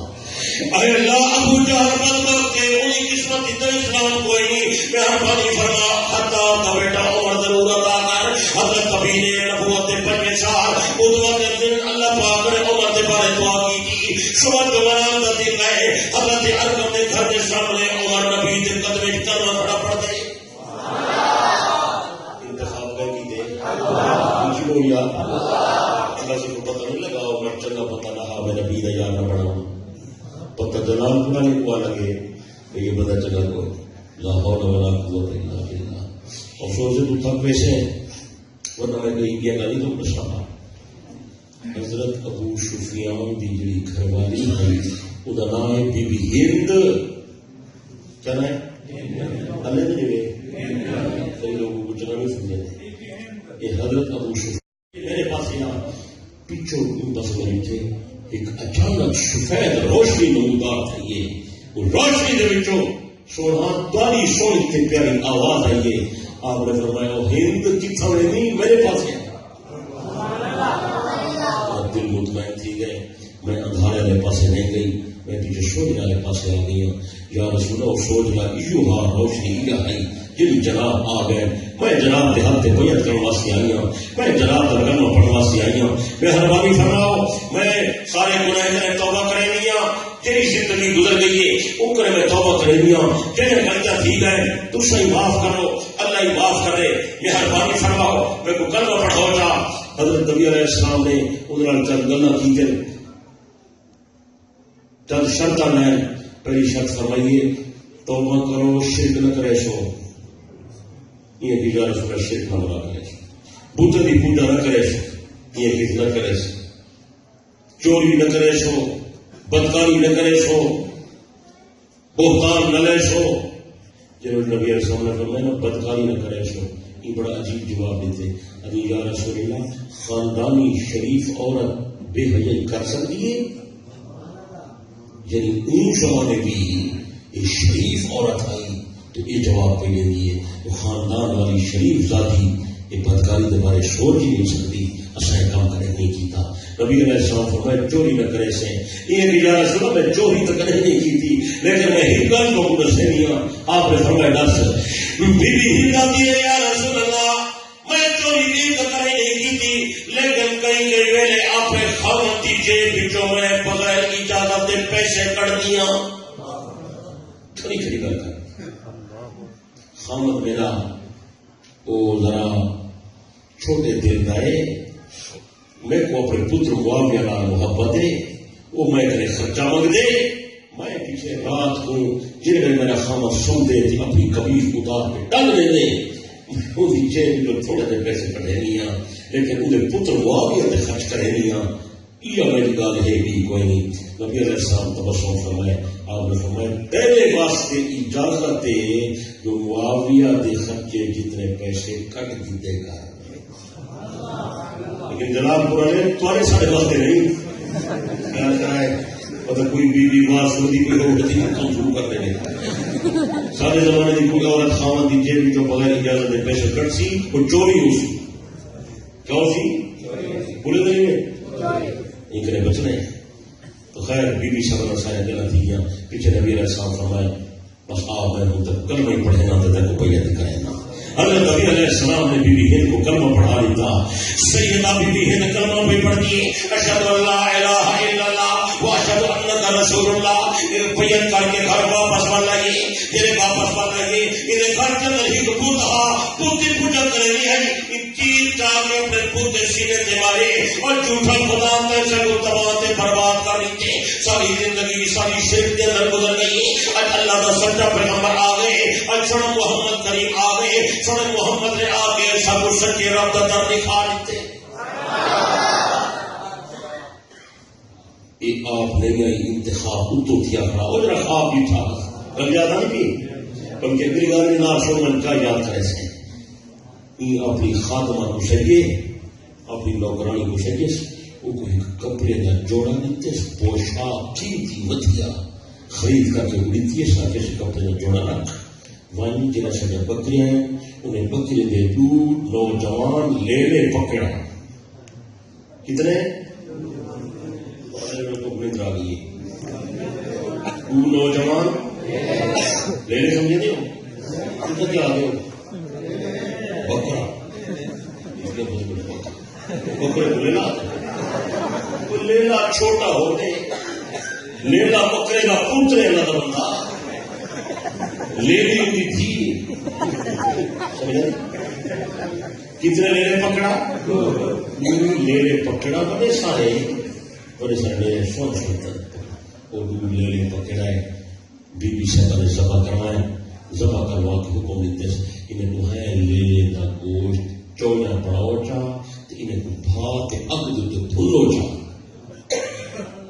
اے اللہ ابو جہل بدبخت ہے انہیں قسمت اتنا اسلام کوئی نہیں. مہربانی فرما خطاب کا بیٹا عمر ضرور ادا کر. حضرت کبھی نے نبوت 5 سال قدوت دن اللہ پاک نے عمر کے بارے دعا کی تھی. صبح جوان کا دن ہے حضرت ارقم نے گھر کے سامنے عمر نبی کے قدم میں کرنا پڑا پڑ گئے. اللہ سے کو پتہ نہیں لگا عمر چنگا پتہ لگا میں نبی کا یار نہ بڑھاؤں پتہ جلال کو نہیں ہوا لگے کہ یہ بندہ چنگا کوئی لا حول ولا قوت الا باللہ. افسوس ہے تو تھک ویسے ورنہ میں کہیں گیا نہیں تو پچھانا. حضرت ابو سفیان دی جڑی گھر والی ہے وہ نام ہے بی بی ہند. کیا نام ہے اللہ نے کئی لوگوں کو چلا نہیں سمجھے. یہ حضرت ابو سفیان میرے پاس یہاں پیچھو بس میرے تھے ایک اچانک سفید روشنی نمودار تھا. یہ وہ روشنی دے وچوں سونا تاری سونی تے پیاری آواز آئی ہے. آپ نے فرمایا ہند کتنا نہیں میرے پاس ہے. دل مطمئن تھی گئے میں اندھارے والے پاسے نہیں گئی میں پیچھے سوج والے پاسے آ گئی ہوں. یا رسول اللہ سوج لا ایو ہاں روشنی یہ آئی جن جناب آ گئے. میں جناب کے ہاتھ بیعت کرنے واسطے آئی ہوں. میں جناب کا کلمہ پڑھنے واسطے آئی ہوں. مہربانی فرماؤ میں سارے گناہ میں توبہ کرے دیا. تیری زندگی گزر گئی ہے وہ کرے میں توبہ کرے دیا. تیرے غلطیاں تھی گئے تو صحیح معاف کرو. اللہ اللہ ہی معاف کرے مہربانی فرماؤ میں کو کلمہ پڑھاؤ جا. حضرت نبی علیہ السلام نے انہوں چند گلاں کیتے چند شرطاں لیں. پہلی شرط فرمائیے توبہ کرو شرک نہ کرے سو. یہ کہ یا رسول اللہ شرک نہ بنا کرے سو, بت کی پوجا نہ کرے سو, یہ کہ نہ کرے سو, چوری نہ کرے سو, بدکاری نہ کرے سو, بہتان نہ لے سو. جنہوں نبی علیہ السلام نے فرمایا نا بدکاری نہ کرے سو, یہ بڑا عجیب جواب دیتے. ابھی یا رسول اللہ خاندانی شریف عورت بے حیائی کر سکتی ہے؟ یعنی ان زمانے بھی یہ شریف عورت آئی تو یہ جواب پہ لے دیے تو خاندان والی شریف ذاتی یہ بدکاری کے بارے سوچ ہی نہیں سکتی. اصل کام کرے نہیں کیتا. نبی علیہ السلام فرمایا چوری نہ کرے سے. یہ کہ یا رسول اللہ میں چوری تو کدے نہیں کی تھی لیکن میں ہندن کو دسے نہیں ہوں. آپ نے فرمایا دس. بی بی ہندا دی یا رسول اللہ میں چوری نہیں تو کدے نہیں کی تھی لیکن کئی کئی ویلے آپ نے خاوند دی جیب وچوں میں بغیر اجازت دے پیسے کٹ دیا. کھڑی کھڑی گل کر. خاوند میرا وہ ذرا چھوٹے دل کا ہے, میں کو اپنے پتر معاویہ نال محبت ہے, وہ میں کرے خرچہ منگ دے, میں پیچھے رات کو جن میں میرا خامد سن دے تھی اپنی قمیض اتار کے ٹنگ لے دے وہی جیب جو تھوڑے دے پیسے کٹے نہیں ہیں لیکن انہیں پتر معاویہ تے خرچ کرے نہیں ہیں. یہ میری گل ہے بھی کوئی نہیں. نبی علیہ السلام تبسم فرمائے. آپ نے فرمایا تیرے واسطے اجازت ہے جو معاویہ دے خرچے جتنے پیسے کٹ دیتے گا. لیکن جناب پرانے تمہارے سارے واسطے نہیں کیا کرائے مطلب کوئی بیوی بات سنتی کوئی ہوتی کام شروع کر دیں گے. سارے زمانے کی کوئی عورت خاوند دی جیب جو بغیر اجازت دے پیسے کٹ سی وہ چوری ہو سی. کیا ہو سی؟ پورے دن میں یہ کرے بچنے. تو خیر بی بی صبر سارے گلا تھی گیا. پیچھے نبی علیہ السلام فرمایا بس آپ میں ہوں تک کلمہ ہی پڑھے نہ تو تک کو پیدا دکھائے نہ. حضرت نبی علیہ السلام نے بی بی ہند کو کلمہ پڑھا دیتا. سیدہ بی بی ہند کلمہ بھی پڑھتی ہے اشہد ان لا الہ الا اللہ واشہد انک رسول اللہ. بیعت کر کے گھر واپس بن لگی. جی واپس بن لگی انہیں گھر کے اندر ہی بت کی پوجا کرنی ہے. تیر چار نے اپنے پوتے سینے سے مارے اور جھوٹا خدا تے سگو تباہ تے برباد کر دیتے. ساری زندگی ساری شرک کے اندر گزر گئی. اج اللہ کا سچا پیغمبر آ گئے, اج سن محمد کریم آ گئے, سن محمد نے آ کے سب سچے رب کا در دکھا دیتے. یہ آپ نے انتخاب اتو کیا کھڑا وہ جرا خواب بھی تھا کل زیادہ نہیں کی بلکہ اگلی گال میں نار شو من کا یاد کرے سے اپنی خاتمہ کو شریے اپنی نوکرانی کو شریے وہ کوئی کپڑے کا جوڑا دیتے پوشاک کی تھی ودیا خرید کر کے اڑیتی ہے ساتھ سے کپڑے کا جوڑا رکھ وانی جنہ سجا بکریاں ہیں انہیں بکری دے دودھ نوجوان لیلے پکڑا کتنے آ گئی نوجوان لیلے سمجھے دے ہو کیا آ گئے بکرا بکرے کو لیلا لیلا چھوٹا ہوتے لیلا بکرے کا پوترے نہ بندہ لیلی ہوتی تھی کتنے لیلے پکڑا لیلے پکڑا بڑے سارے لیلے سوچ سوچتا وہ لیلے پکڑا ہے بی بی سے پہلے ذبح کروائے ذبح کروا کے حکم دیتے انہیں کو ہے لیلے کا گوشت چوڑا پڑاؤ چاہ تو انہیں کو بھا کے اگ دیتے بھولو چاہ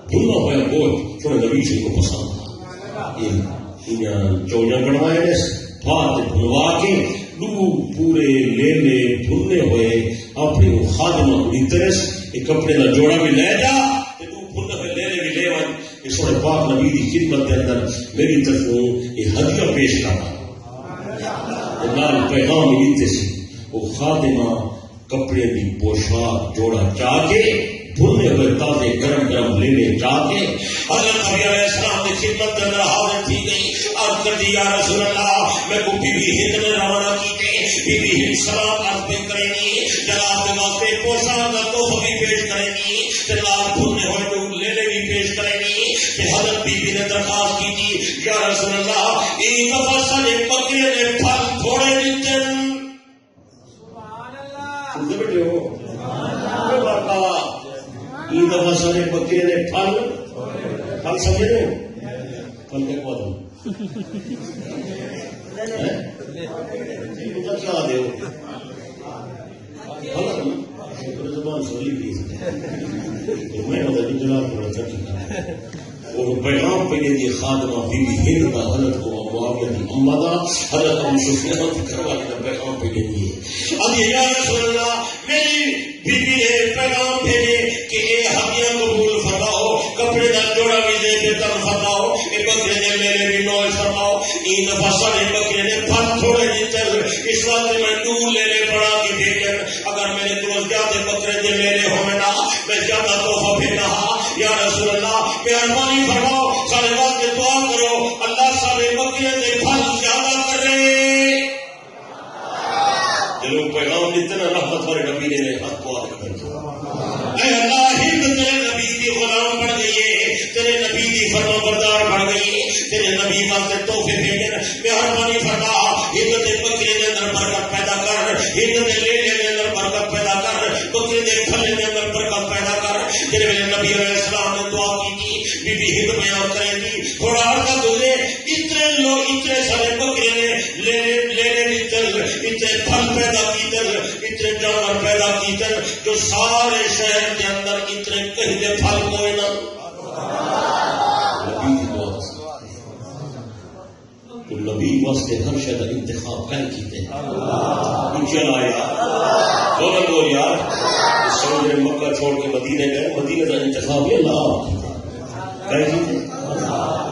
بھولنا ہوا گوشت چھوڑے نبی سے کو پسند تھا انہیں چوڑا بڑھوائے بھا کے بھلوا کے دو پورے لیلے بھولنے ہوئے اپنے خادمہ کو اترس ایک کپڑے کا جوڑا بھی لے جا دو بھولنے ہوئے لیلے بھی لے وائے کہ سوڑے پاک نبی کی خدمت کے اندر میری طرف یہ ہدیہ پیش کرنا نال پیغام دیتے سی وہ خادمہ کپڑے کی پوشاک جوڑا چاہ کے بھولنے ہوئے تازے گرم گرم لینے چاہ کے حضرت نبی علیہ السلام کی خدمت کے اندر حاضر تھی گئی. عرض کر دی یا رسول اللہ میں کو بی بی ہند نے روانہ کی تھے. بی بی ہند سلام عرض بھی کریں گی جناب کے واسطے پوشاک کا تحفہ بھی پیش کریں گی جناب بھولنے ہوئے تو لینے بھی پیش کریں گی. حضرت بی بی نے درخواست کی تھی یا رسول اللہ ایک دفعہ سارے بکرے نے پھل تھوڑے دیتے سارے بکرے نے پھل سمجھے نا پھل کے پود کیا دے زبان سولی بھی میں جناب بڑا اور پیغام پہ یہ خادمہ بی بی ہند کا حضرت کو معاویہ کی اما دا حضرت ابو سفیان کی گھر والے کا پیغام پہ یہ اب یہ یا رسول اللہ میری بی بی نے پیغام بھیجے کہ اے ہدیہ قبول فرماؤ کپڑے دا جوڑا بھی دے کے تن فرماؤ اے بکرے نے میرے بھی نوئے فرماؤ این دفعہ نے بکرے نے پھل تھوڑے نہیں چل اس وقت میں دور لے لے پڑا کے بھیجن اگر میرے کو زیادہ بکرے دے میرے ہوئے نا میں زیادہ تحفہ بھیجا یا رسول اللہ مہربانی فرماؤ سارے واسطے دعا کرو اللہ سارے بکرے دے پھل زیادہ کرے جو پیغام اتنا رحمت والے نبی نے ہاتھ کو آگے کر دیا اے اللہ ہند تیرے نبی کی غلام بن گئی ہے تیرے نبی کی فرما بردار بن گئی ہے تیرے نبی واسطے تحفے بھیجن مہربانی فرما ہند دے بکرے دے اندر برکت پیدا کر ہند دے لینے دے اندر برکت پیدا کر بکرے دے پھلے دے اندر برکت پیدا کر تیرے میرے نبی علیہ السلام نے دعا کی بی بی ہند بیان کرے گی تھوڑا عرصہ گزرے اتنے لوگ اتنے سارے بکرے نے لینے نہیں چل اتنے پھل پیدا کی چل اتنے جانور پیدا کی چل جو سارے شہر کے اندر اتنے کہیں دے پھل کوئے نہ نبی کی دعا تو نبی واسطے ہر شہر انتخاب کر کیتے چل آیا بول یار سمجھے مکہ چھوڑ کے مدینے گئے مدینے کا انتخاب یہ اللہ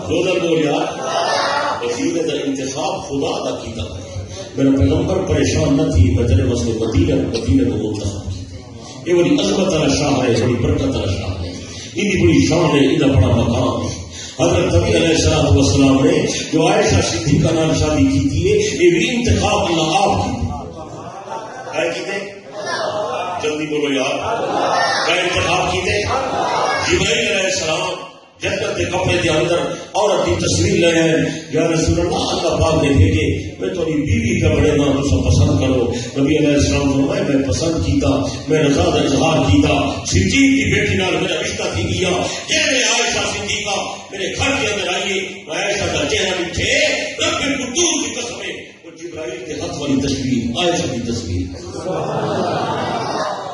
روزہ بول یار مدینے کا انتخاب خدا کا کیتا ہے میرا پیغمبر پریشان نہ تھی میں تیرے مسئلے مدینے کو منتخب یہ بڑی عظمت والا شاہ ہے بڑی برکت والا شاہ ہے ان کی بڑی شان ہے ان کا بڑا مقام ہے حضرت نبی علیہ السلام نے جو عائشہ صدیقہ نام شادی کی تھی یہ بھی انتخاب اللہ آپ کی جلدی بولو یار کیا انتخاب کی تھے جبرائیل علیہ السلام جنت کے کپڑے کے اندر عورت کی تصویر لے آئے یا رسول اللہ اللہ پاک نے بھیجے میں تھوڑی بیوی کا بڑے نام اسے پسند کرو نبی علیہ السلام فرمائے میں پسند کیتا میں رضا کا اظہار کیتا صدیق کی بیٹی نال میرا رشتہ تھی گیا یہ عائشہ صدیقہ میرے گھر کے اندر آئیے میں عائشہ کا چہرہ اٹھے رب القدوس کی قسم ہے وہ جبرائیل کے ہاتھ والی تصویر عائشہ کی تصویر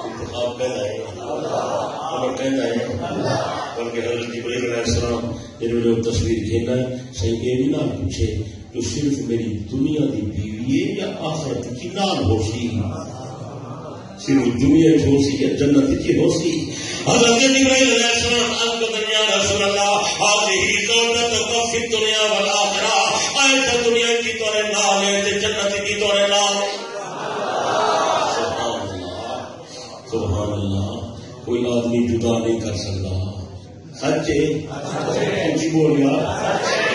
انتخاب پیدا ہے اور کہنا ہے بلکہ حضرت جبرائیل علیہ السلام جنہوں نے وہ تصویر کھینا ہے صحیح یہ بھی نہ پوچھے تو صرف میری دنیا کی بیوی ہے یا آخرت کی نال ہو سی صرف دنیا ہو سی یا جنت کی ہو سی حضرت جبرائیل علیہ السلام انت دنیا رسول اللہ هذه زوجتك في الدنيا والآخرة آیت دنیا کی طور نال ہے جنت کی طور نال سبحان اللہ کوئی آدمی جدا نہیں کر سکتا سچے اونچی بول گیا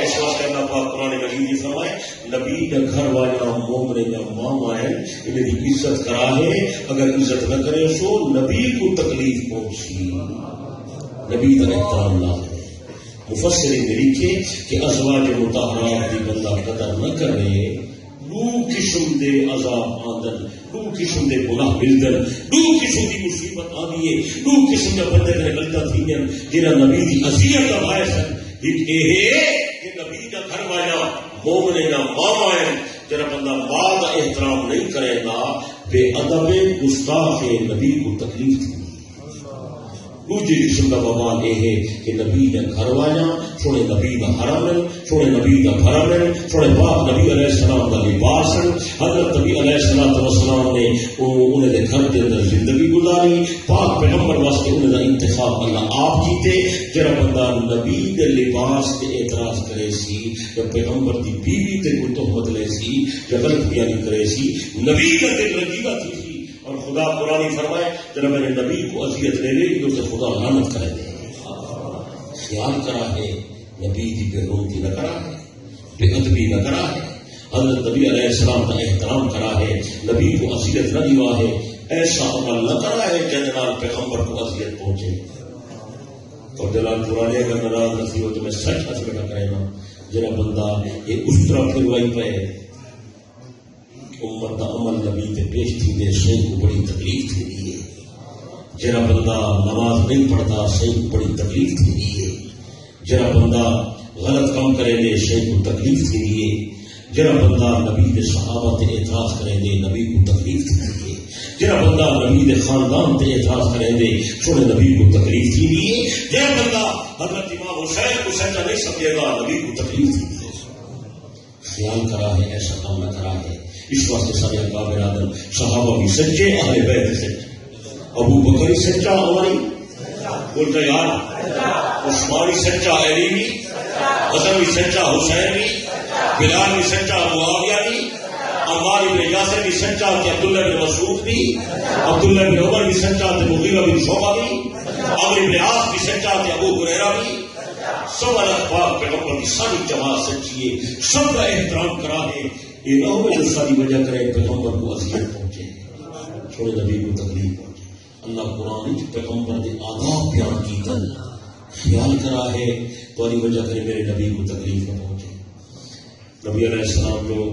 اس واسطے اللہ پاک قرآن مجید نے فرمائے نبی کا گھر والا مومن یا ماما ہے انہیں دی عزت کرا ہے اگر عزت نہ کرے سو نبی کو تکلیف پہنچی نبی کا احترام نہ ہے مفسرین نے لکھے کہ ازواج مطہرات کی بندہ قدر نہ کرے دو قسم دے عذاب آندن دو قسم دے گناہ ملدن دو قسم دی مصیبت آنی ہے دو قسم دے بندے کرے غلطہ تھی جنہاں نبی دی عذیت کا باعث ہے ایک یہ ہے کہ نبی کا گھر والا مومن نہ ماما ہے جنہاں بندہ ماں کا احترام نہیں کرے گا بے ادب گستاخ نبی کو تکلیف تھی دوسری قسم کا بوال یہ ہے کہ نبی نے گھر والا سونے نبی کا حرم ہے سونے نبی کا بھرم ہے سونے پاک نبی علیہ السلام کا لباس ہے حضرت نبی علیہ السلام نے انہیں دے گھر کے اندر زندگی گزاری پاک پیغمبر واسطے انہیں دا انتخاب اللہ آپ کیتے جرا بندہ نبی کے لباس کے اعتراض کرے سی یا پیغمبر دی بیوی تے کوئی تہمت لے سی یا غلط بیانی کرے سی نبی کا دل رنجیدہ تھی اور خدا قرآن فرمائے جب میں نے نبی کو اذیت لے لے گی تو اسے خدا لعنت کرے دے خیال کرا ہے نبی کی بے روتی نہ کرا ہے بے ادبی نہ کرا ہے حضرت نبی علیہ السلام کا احترام کرا ہے نبی کو اذیت نہ دیا ہے ایسا عمل نہ کرا ہے جنرال پیغمبر کو اذیت پہنچے اور جلال پرانے اگر ناراض نہ ہو تو میں سچ حسب نہ کرے گا جرا بندہ یہ اس طرح پھروائی پہ امت دا عمل نبی تے پیش تھی دے سو کو بڑی تکلیف تھی ہے جڑا بندہ نماز نہیں پڑھتا صحیح کو بڑی تکلیف تھی ہے، جڑا بندہ غلط کام کرے دے صحیح کو تکلیف تھی ہے، جڑا بندہ نبی دے صحابہ تے اعتراض کرے دے نبی کو تکلیف تھی ہے، جڑا بندہ نبی دے خاندان تے اعتراض کرے دے سونے نبی کو تکلیف تھی ہے، جڑا بندہ حضرت امام حسین کو سچا نہیں سمجھے گا نبی کو تکلیف تھی ہے۔ خیال کرا ہے ایسا کام نہ کرا ہے، اس واسطے سارے اکابر آدم صحابہ بھی سچے، اہل بیت سچے، ابو بکر سچا عمری بولتا یار، عثمان سچا علی بھی، حسن بھی سچا حسین بھی، بلال بھی سچا معاویہ بھی، عمار بن یاسر بھی سچا کہ عبداللہ بن مسعود بھی، عبداللہ بن عمر بھی سچا کہ مغیرہ بن شعبہ بھی، عمرو بن عاص بھی سچا کہ ابو ہریرہ بھی، سب الگ پیغمبر کی ساری جماعت سچی ہے، سب کا احترام کرا ہے، یہ نہ ہو جو ساری وجہ کرے پیغمبر کو اذیت پہنچے، چھوڑے نبی کو تکلیف پہنچے۔ اللہ قرآن پیغمبر کے آداب بیان کی کر خیال کرا ہے تاری وجہ کرے میرے نبی کو تکلیف نہ پہنچے۔ نبی علیہ السلام جو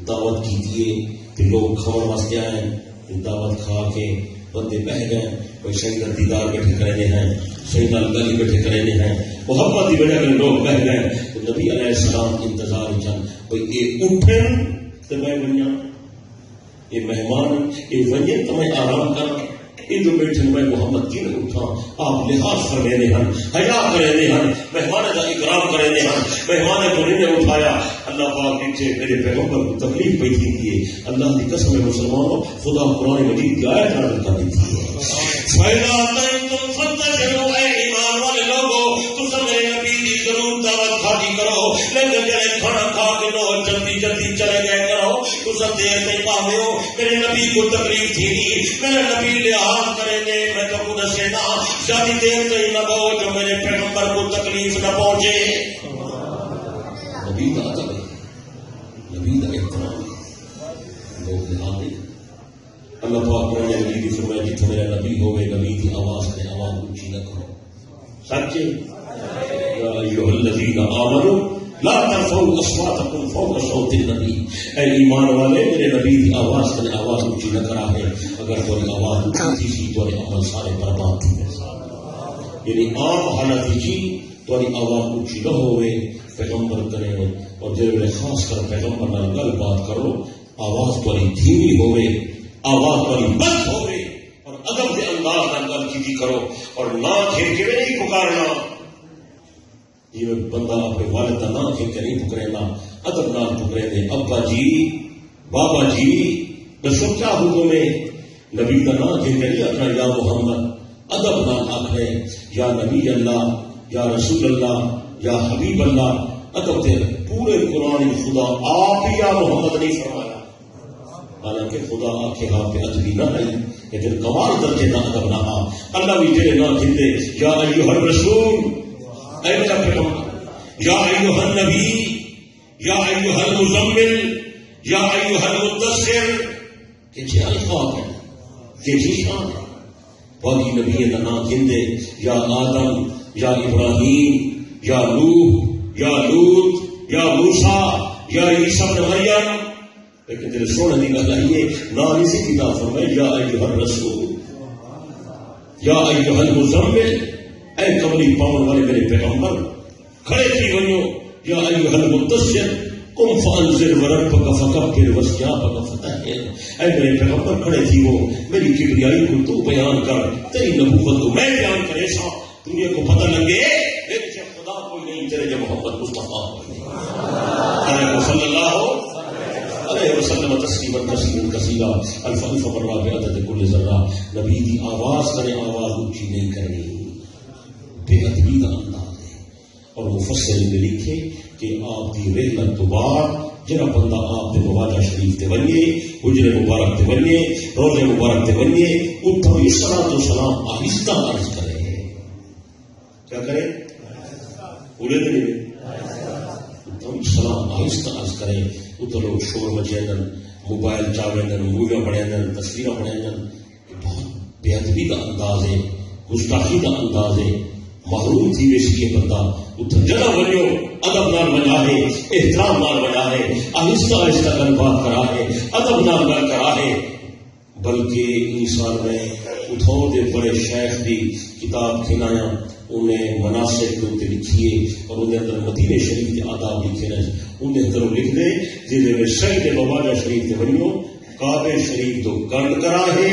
دعوت کی دیے کہ لوگ کھاؤ واسطے آئے، دعوت کھا کے بندے بہ گئے، کوئی صحیح کا دیدار بیٹھے کرنے ہیں، صحیح نال گلی بیٹھے کرنے ہیں، محبت کی وجہ کرے لوگ بہ گئے، تو نبی علیہ السلام انتظار چل کوئی یہ اٹھن تو میں بنیا یہ مہمان یہ وجہ تو میں آرام کر یہ جو بیٹھے میں محمد کی نے اٹھا آپ لحاظ کر رہے ہیں، حیا کر رہے ہیں، مہمان کا اکرام کر رہے ہیں، مہمان کو نے اٹھایا۔ اللہ پاک نیچے میرے پیغمبر کو تکلیف پہ تھی کہ اللہ کی قسم مسلمانوں خدا قرآن مجید کی آیت نازل کر دی تھی۔ فَإِذَا أَتَيْتُمْ فَاتَّبِعُوا اے ایمان والے لوگوں تم میرے نبی کی ضرور دعوت کھاتی کرو، لیکن جڑے کھانا کھا کے لو جلدی جلدی چلے گئے کرو، تم دیر نہیں پاوے ہو، میرے نبی کو تکلیف تھی، میرے نبی لحاظ کریں گے، میں تو دسے نا زیادہ دیر نہیں نہ بہو جو میرے پیغمبر کو تکلیف نہ پہنچے۔ نبی کا ادب ہے، نبی کا احترام ہے، لوگ لحاظ نہیں۔ اللہ پاک قرآن مجید کی فرمایا جتنے میرا نبی ہوئے نبی کی آواز میں آواز اونچی نہ کرو، سچ یا ایھا الذین آمنوا لا ترفعوا اصواتکم فوق صوت النبی، اے ایمان والے میرے نبی کی آواز میں آواز اونچی نہ کرا ہے، اگر تمہاری آواز اونچی تھی تو عمل سارے برباد تھے۔ یعنی عام حالت جی تمہاری آواز اونچی نہ ہوئے پیغمبر کرے اور جب خاص کر پیغمبر نال گل بات کرو آواز تمہاری دھیمی ہوئے، آواز تمہاری مست ہوئے اور ادب کے انداز نال گل کی کرو اور نہ کھیل کے نہیں پکارنا، یہ بندہ اپنے والد کا نام کھیل کے نہیں پکڑے گا، ادب نال پکڑے دے، ابا جی بابا جی دسو کیا حکم ہے، نبی کا نام کھیل کے نہیں اپنا یا محمد، ادب نال آخر یا نبی اللہ یا رسول اللہ یا حبیب اللہ، ادب دے پورے قرآن خدا آپ ہی یا محمد نہیں فرمایا، حالانکہ خدا آخے ہاں پہ ادبی نہ آئی لیکن کمال درجے نہ ادب نہ آ، اللہ بھی تیرے نام کھلتے یا ایھا الرسول اے میرا پیغمبر، یا ایھا النبی، یا ایھا المزمل، یا ایھا المدثر، کہ جی الفاظ ہے کہ جی شان ہے، باقی نبی کا نام کھلتے یا آدم یا ابراہیم یا نوح یا لوط یا موسیٰ یا عیسیٰ بن مریم، لیکن تیرے سونے کی گل آئیے نہ اسی کتاب فرمائے یا ایھا الرسول یا ایھا المزمل، اے کملی پاؤن والے میرے پیغمبر کھڑے تھی ونیو، یا ایھا المدثر قم فانذر وربک فکبر وثیابک فطہر، اے میرے پیغمبر کھڑے تھی وہ میری کبریائی کو تو بیان کر، تیری نبوت کو میں بیان کرے سا، دنیا کو پتہ لگے میرے سے خدا کوئی نہیں تیرے جو محمد مصطفیٰ علیہ صلی اللہ علیہ وسلم تسلیما کثیرا کثیرا الف الف مرہ بعدد کل ذرہ۔ نبی کی آواز کرے آواز اونچی نہیں کرنی، بے ادبی کا انداز ہے، اور مفسر نے لکھے کہ آپ کی رحلت تو بعد جڑا بندہ آپ کے مواجہ شریف تے ونجے، حجر مبارک تے ونجے، روضے مبارک تے ونجے، اتھا اس صلاۃ و سلام آہستہ عرض کرے، کیا کرے پورے دن سلام آہستہ عرض کرے، اتنے لوگ شور مچے موبائل چاوے موویاں بنے تصویریں بنے، بہت بے ادبی کا انداز ہے، گستاخی کا انداز ہے، محروم تھی ویسی یہ بندہ اتنے جگہ بنو ادب نال بنا ہے، احترام نال بنا ہے، آہستہ آہستہ گل بات کرا ہے، ادب نال گل کرا ہے، بلکہ انسان میں اتھو دے بڑے شیخ دی کتاب کھلایا انہیں مناسب کے لکھیے اور انہیں اندر مدینے شریف کے آداب لکھے رہے انہیں اندر لکھ دے جنہیں میں شہید مواجہ شریف کے بنیو کعبے شریف تو گنڈ کرا ہے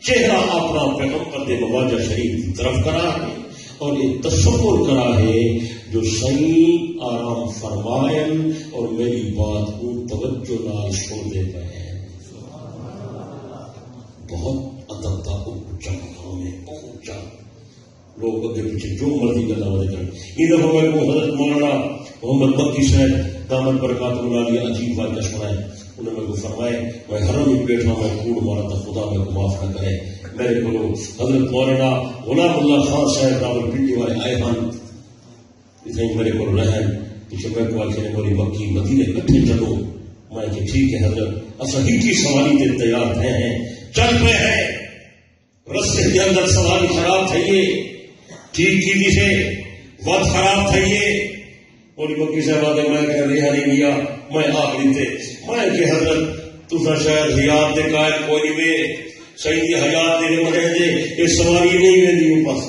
چہرہ اپنا پیغمبر دے مواجہ شریف کی طرف کرا ہے اور یہ تصور کرا ہے جو صحیح آرام فرمائن اور میری بات کو توجہ نال سن دے پہ بہت ادب کا اونچا مقام ہے اونچا لوگ اگے پیچھے جو مرضی گلا والے کریں یہ دفعہ میں کو حضرت مولانا محمد مکی صاحب دامن برکات اللہ علیہ عجیب واقعہ سنائے انہوں نے میرے کو فرمائے میں حرم میں بیٹھا میں کوڑ مارا تھا خدا میں کو معاف نہ کرے میرے کو حضرت مولانا غلام اللہ خان صاحب راول پنڈی والے آئے ہن اتنے میرے کو رہن پیچھے میں کو آخر مولی مکی مدینے کٹھے چلو میں کہ ٹھیک ہے حضرت اصل ہی کی سواری تے تیار ہیں چل پہ ہے رستے کے اندر سواری خراب تھئیے ٹھیک کی سے وقت خراب تھئیے مولی مکی صاحب آگے میں کہ ریحانی میا میں آخری تھے میں کہ حضرت تُسا شاید حیات دے قائد کوئی نہیں وے صحیح حیات دے مرے دے یہ سواری نہیں میں دیوں پاس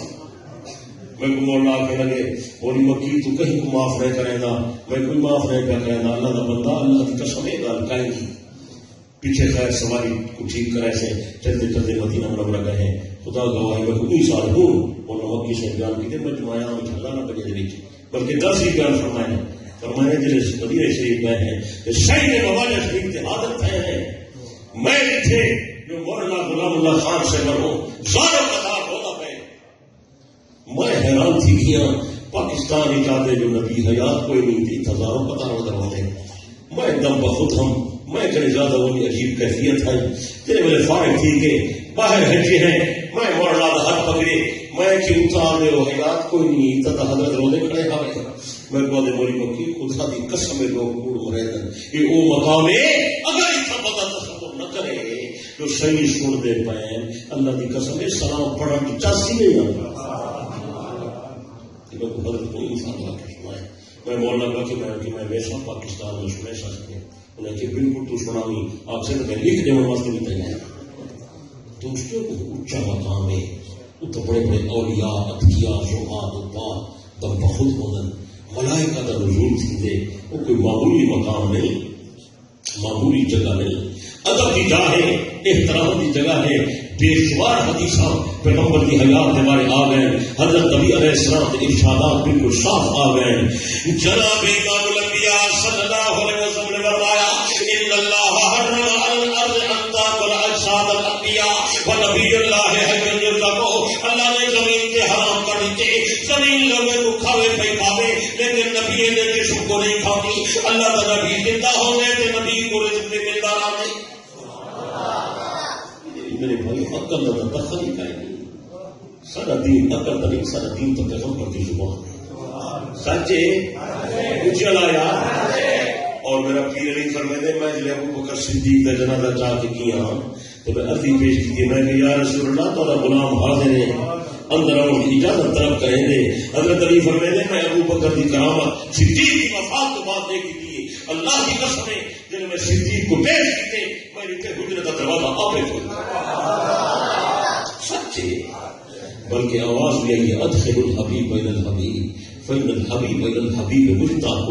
میں کو مولا آکے لگے مولی مکی تو کہیں کو معاف نہیں کرے گا میں کوئی معاف نہیں کرے گا اللہ دا بندہ اللہ کی قسم ہے گا کہیں گی پیچھے خیر سواری کو ٹھیک کرے سے چلتے چلتے مدینہ منورہ گئے ہیں خدا گواہ میں کوئی سال ہوں مولا مکی سے بیان کی میں جمایا میں چلا نہ بجے دے بلکہ 10 ہی بیان فرمائے فرمانے جلے مدینہ شریف گئے ہیں کہ شہید مواجہ شریف کے عادت ہیں میں تھے جو مولانا غلام اللہ خان سے مروں زاروں قطار ہوتا ہے میں حیران تھی کیا پاکستان ہی چاہتے جو نبی حیات کوئی نہیں تھی ہزاروں قطار ہوتا ہوتے میں دم بخود ہم میں کہیں زیادہ وہ عجیب کیفیت ہے تیرے میرے فارغ تھی کہ باہر ہجے ہیں میں مولانا ہاتھ پکڑے میں کہ اتار دے وہ حیات کوئی نہیں تھا حضرت روزے کھڑے ہوئے میں کو دے مولی مکی خدا دی قسم لوگ کوڑ مرے دن یہ او مقام ہے اگر اتنا پتہ تصور نہ کرے جو صحیح سن دے پائیں اللہ دی قسم ہے سلام پڑھن کی چاسی نہیں آتا کہ میں حضرت کوئی انسان لا کے سنائے میں مولانا کہا کہ میں ویسا پاکستان میں سنے سکتے انہیں کہ بالکل تو سناوی آپ سے میں لکھ دے میں واسطے بھی تیار دوستوں کو اونچا مقام ہے وہ تو بڑے بڑے اولیاء اتقیاء شہاد اللہ دم بخود ہونا ملائکہ کا نزول تھے وہ کوئی معمولی مقام نہیں معمولی جگہ نہیں ادب کی جگہ ہے احترام کی جگہ ہے بے شمار حدیثاں پیغمبر کی حیات کے بارے آ گئے حضرت نبی علیہ السلام کے ارشادات بالکل صاف آ گئے جناب امام الانبیاء صلی اللہ علیہ وسلم نے فرمایا ان اللہ حرم علی الارض ان تاکل اجساد الانبیاء ونبی اللہ حی یرزقہ اللہ نے زمین کے حرام کر دیتے زمین لوگوں کو کھاوے پہ کھاوے لیکن نبی نے جسم کو نہیں کھاتی اللہ کا نبی زندہ ہو گئے تو نبی کو رزق میں ملتا نہ نہیں میرے بھائی عقل نہ دخل ہی کرے نہیں سارا دین عقل نہیں سارا دین تو پیغمبر کی زبان سچے اچھلا یار اور میرا پیر علی فرمائے میں جب ابو بکر صدیق کا جنازہ چاہ کے کیا تو میں عرضی پیش کی میں کہ یا رسول اللہ تعالی غلام حاضر ہے اندر آؤ کی اجازت طلب کریں گے حضرت علی فرمائے میں ابو بکر کی کرامت صدیق کی وفات کے بعد دیکھی تھی اللہ کی قسم ہے جب میں صدیق کو پیش کیتے میں ان کے حجرے کا دروازہ آپے کھولا سچے بلکہ آواز بھی آئی ادخل الحبیب بین الحبیب فین الحبیب بین الحبیب مشتاق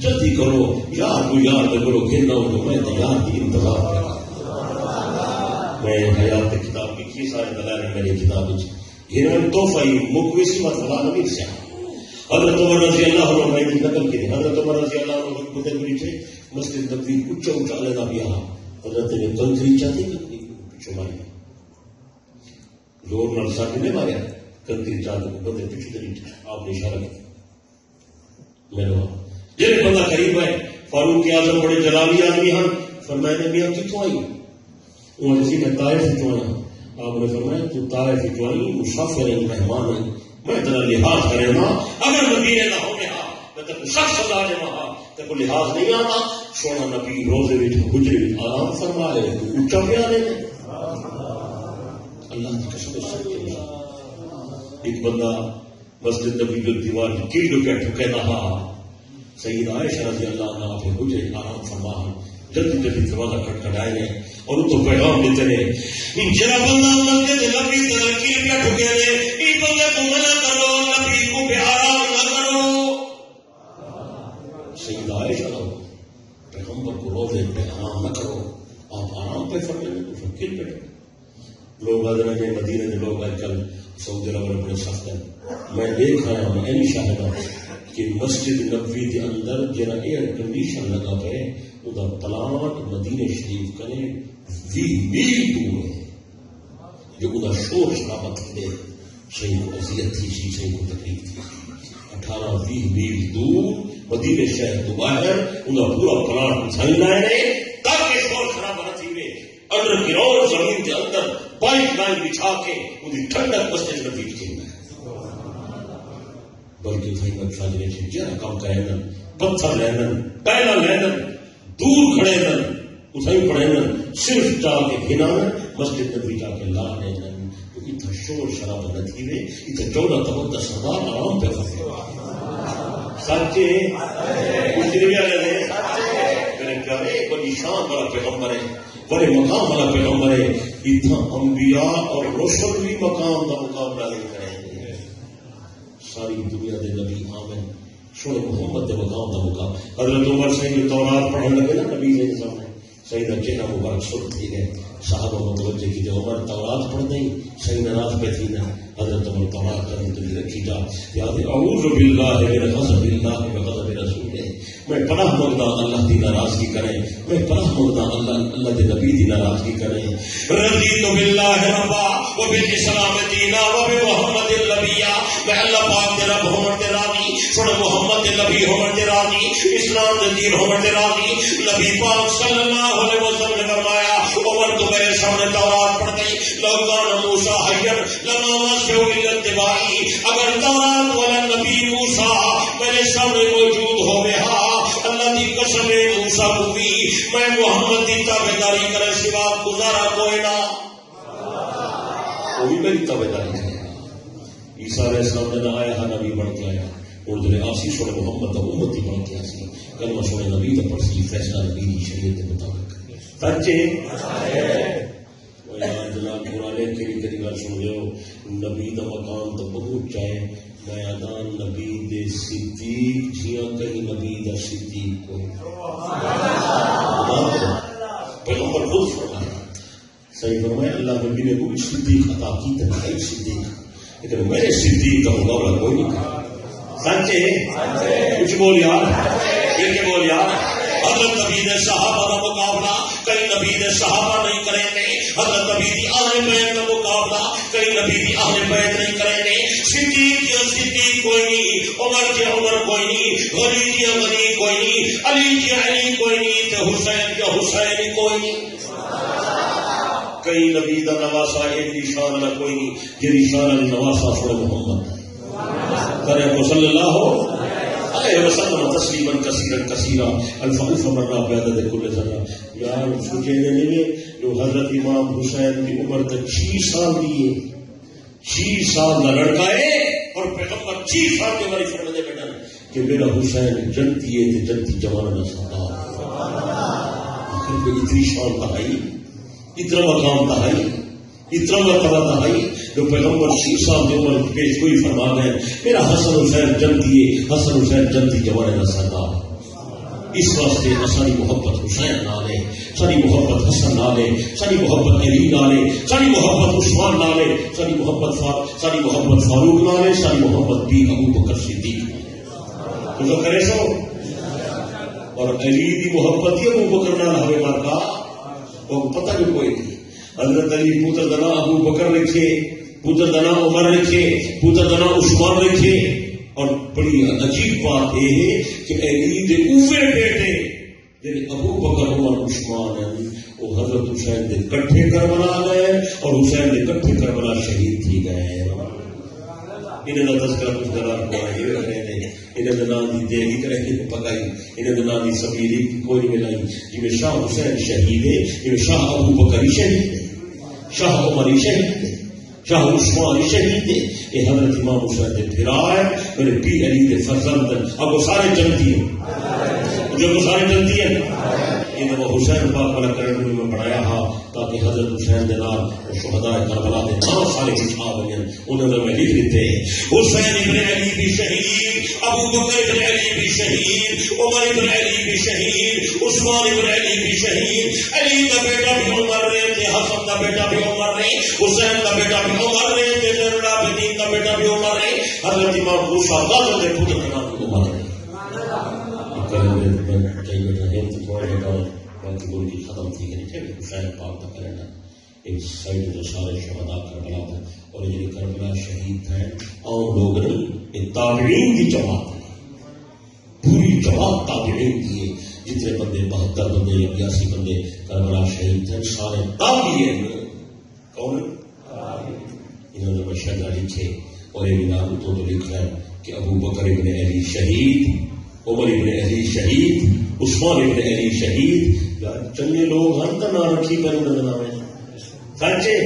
جلدی کرو یار کو یار کرو گھرنا ہو تو میں یار کی انتظار کرا میں حیات کتاب کی سارے دلائل میری کتاب گھر تحفہ مقویسی و فلاں نبی سے حضرت عمر رضی اللہ عنہ میں کی نقل کی حضرت عمر رضی اللہ عنہ کی گزر گئی مسجد نبوی اونچا اونچا علیحدہ بھی آ حضرت نے کنکری چاہتی پیچھو ماری زور نال ساتھ نہیں ماریا کنکری چاہتے کو بندے پیچھو دری آپ نے اشارہ کیا میں نے جن بندہ قریب ہے فاروق اعظم بڑے جلالی آدمی ہیں فرمایا نے میاں کتوں آئی انہوں نے میں طائف سے آیا آپ نے فرمایا تو طائف سے آئی مسافر ہے مہمان ہے میں تیرا لحاظ کرے گا اگر نبی نے نہ ہونے ہاں میں تک شخص اللہ نے وہاں تک لحاظ نہیں آتا سونا نبی روزے بھی گجرے بھی آرام فرما لے اونچا پہ آنے میں اللہ کی قسم سے ایک بندہ مسجد نبی جو دیوار کی کیل جو کہ ٹھکے رہا سید عائشہ رضی اللہ عنہ پہ گجرے آرام فرما جلدی جلدی دروازہ کھٹکھٹائے نے اور تو پیغام دیتے رہے جرا بندہ مسجد نبی ترقی پہ ٹھکے نے یہ بندے کو منع کرو نبی کو پہ آرام نہ کرو. سیدہ عائشہ پیغمبر کو روزے پہ آرام نہ کرو, آپ آرام پہ فرمائیں تو فکر پہ لوگ آدھے نے مدینہ کے لوگ آج کل سعودی عرب میں بڑے سخت ہیں. میں دیکھ رہا ہوں این شاہد کہ مسجد نبوی کے اندر جرا ایئر کنڈیشن لگا پہ وہ پلانٹ مدینہ شریف کرے 20 میل دور ہے جو وہ شور شرابہ تھے صحیح کو اذیت تھی صحیح کو تکلیف تھی 18-20 میل دور مدینہ شہر تو باہر انہیں پورا پلانٹ چلنا ہے تاکہ شور شرابہ نہ تھی انڈر گراؤنڈ زمین کے اندر پائپ لائن بچھا کے وہ ٹھنڈک مسجد نبوی کی بلکہ فیمت فاجرے سے جرا کام کریں پتھر لینا پہلا لینا دور کھڑے نن اسے پڑھے نن صرف جا کے گنا مسجد نبی جا کے لا لینا تو اتنا شور شرابہ نہ تھی وے اتنا 14-15 ہزار آرام پہ کرتے سچے کچھ نہیں لگے میرے پیارے بڑی شان والا پیغمبر ہے بڑے مقام والا پیغمبر ہے اتنا انبیاء اور رسل بھی مقام کا مقابلہ نہیں کریں ساری دنیا دے نبی آمن سونے محمد دے مقام دا مقام. حضرت عمر صحیح تورات پڑھنے لگے نا نبی کے سامنے صحیح دا چہرہ مبارک سرخ تھی گئے صحابہ متوجہ کی جو عمر تورات پڑھ دیں صحیح نماز پہ تھی نا حضرت عمر تورات کرنے کے لیے رکھی جا یاد اعوذ باللہ من غضب اللہ و غضب رسولہ میں پناہ مانگتا اللہ کی ناراضگی کرے میں پناہ مانگتا اللہ کے نبی کی ناراضگی کرے. رضیت باللہ ربا و بالاسلام دینا و بمحمد النبیہ میں اللہ پاک دے رب ہون تے راضی سن محمد دے نبی ہون تے راضی اسلام دے دین ہون تے راضی. نبی پاک صلی اللہ علیہ وسلم نے فرمایا عمر تو میرے سامنے تورات پڑھ گئی لو کان موسیٰ حیا لما واسع الا اتباعی اگر تورات والا نبی موسیٰ میرے سامنے موجود ہو گیا اللہ کی قسم موسیٰ کو بھی میں محمد کی تابعداری کرے سوا گزارا کوئی نہ وہ بھی میری تابعداری کرے. عیسیٰ علیہ السلام نے نہ آیا نبی بن کے آیا اور جو آسی سونے محمد کا امتی بن کے آسی کلمہ سونے نبی کا پڑھ سی فیصلہ نبی کی شریعت کے مطابق سچے جناب قرآن کریم کی گل سن رہے ہو نبی کا مقام تو بہت چاہے میدان نبی دے صدیق جیاں کہیں نبی دا صدیق کو پیغمبر خود فرمایا صحیح فرمایا اللہ نبی نے کوئی صدیق عطا کی تنہائی صدیق لیکن میرے صدیق کا مقابلہ کوئی نہیں کرا. سچے کچھ بول یار یہ بول یار حضرت نبی نے صحابہ کا مقابلہ کئی نبی نے صحابہ نہیں کریں گے حضرت نبی کی اہل بیت کا مقابلہ کئی نبی کی اہل بیت نہیں کریں گے. صدیق یا صدیق کوئی نہیں عمر کے عمر کوئی نہیں غنی یا غنی کوئی نہیں علی کی علی کوئی نہیں تو حسین یا حسین کوئی نہیں. کئی نبی کا نواسا ایک نشان والا کوئی نہیں یہ نشان علی نواسا سوڑے محمد کرے کو صلی اللہ علیہ وسلم تسلیما کثیرا کثیرا الف الف مرہ بعدد کل ذرہ. یار سوچے نہیں جو حضرت امام حسین کی عمر تک 6 سال دیے 6 سال کا لڑکا ہے اور پیغمبر 6 سال کے بارے فرماتے بیٹا کہ میرا حسین جنتی ہے تو جنتی جوان نہ سکتا آخر پہ اتنی شان تہائی اتنا مقام تہائی اتنا مرتبہ تہائی جو پیغمبر 6 سال کی عمر پیش کوئی فرما گئے میرا حسن حسین جنتی ہے حسن حسین جنتی جوان نہ سکتا. اس واسطے ساری محبت حسین نہ لے ساری محبت حسن نہ لے ساری محبت علی نہ لے ساری محبت عثمان نہ لے ساری محبت فاروق نہ لے ساری محبت بھی ابو بکر صدیق تو کرے سو اور علی کی محبت ہی ابو بکر نہ ہوئے مارکا وہ پتہ بھی کوئی نہیں. حضرت علی پوتر دنا ابو بکر لکھے پوتر دنا عمر لکھے پوتر دنا عثمان لکھے اور بڑی عجیب بات یہ ہے کہ علی دے اوے بیٹے جن ابو بکر عمر عثمان ہیں وہ حضرت حسین دے کٹھے کربلا گئے اور حسین دے کٹھے کربلا شہید تھی گئے. انہیں کا تذکرہ کچھ دلال کو رہے ہیں انہیں نام دی دیگی کرے کہ پکائی انہیں نام دی سبیری کوئی نہیں ملائی جی میں شاہ حسین شہید ہے جی شاہ ابو بکر شہید ہے شاہ عمر شہید ہے شاہ عثمان شہید ہے یہ حضرت امام حسین دے پھرا ہے میرے پی علی دے فرزند اب وہ سارے جنتی ہیں جو وہ سارے جنتی ہیں جب حسین پاک والا کرن میں بڑھایا ہا تاکہ حضرت حسین دے نال شہداء کربلا دے نام سارے چھا ونجن انہوں نے لکھ دیتے حسین ابن علی بھی شہید، ابو بکر ابن علی بھی شہید، عمر ابن علی بھی شہید، عثمان ابن علی بھی شہید، علی کا بیٹا بھی عمر رہے تھے، حسن کا بیٹا بھی عمر رہے، حسین کا بیٹا بھی عمر رہے تھے، زین العابدین کا بیٹا بھی عمر رہے، حضرت امام موسیٰ غازی کے پتر کا نام بھی عمر رہے۔ ختم تھی کہ حسین پاک کا کرنا ایک سائڈ جو سارے شہداء کربلا تھے اور یہ کربلا شہید تھے عام لوگ نہیں، یہ تابعین کی جماعت ہے، پوری جماعت تابعین کی، جتنے بندے 72 بندے یا 82 بندے کربلا شہید تھے سارے تابعین۔ کون؟ انہوں نے مشہد لکھے اور یہ نام تو لکھا ہے کہ ابو بکر ابن علی شہید، عمر ابن علی شہید، عثمان ابن علی شہید۔ چنگے لوگ ہر طرح رکھی پر نام ہے سچے،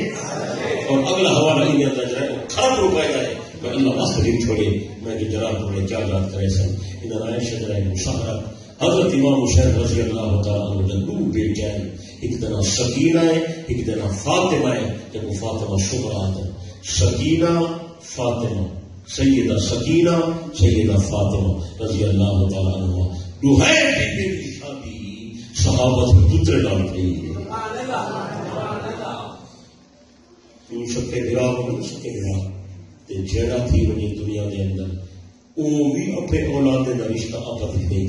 اور اگلا حوالہ انہیں اندر جائے خراب روپائے جائے میں اللہ مستقیم چھوڑے میں جو جراب ہونے کیا جات کرے سن انہیں آئے شجرائے مشاہرت حضرت امام حسین رضی اللہ تعالیٰ عنہ جنگو بیٹ جائے، ایک دن سکینہ ہے ایک دن فاطمہ ہے، جب وہ فاطمہ شکر آتا سکینہ فاطمہ، سیدہ سکینہ سیدہ فاطمہ رضی اللہ تعالیٰ عنہ دوہین کی شادی صحابت پتر نال تھی۔ کیوں سکے گرا ہو سکے گرا تے جیڑا تھی ونی دنیا دے اندر وہ بھی اپنے اولاد دا رشتہ آپس نہیں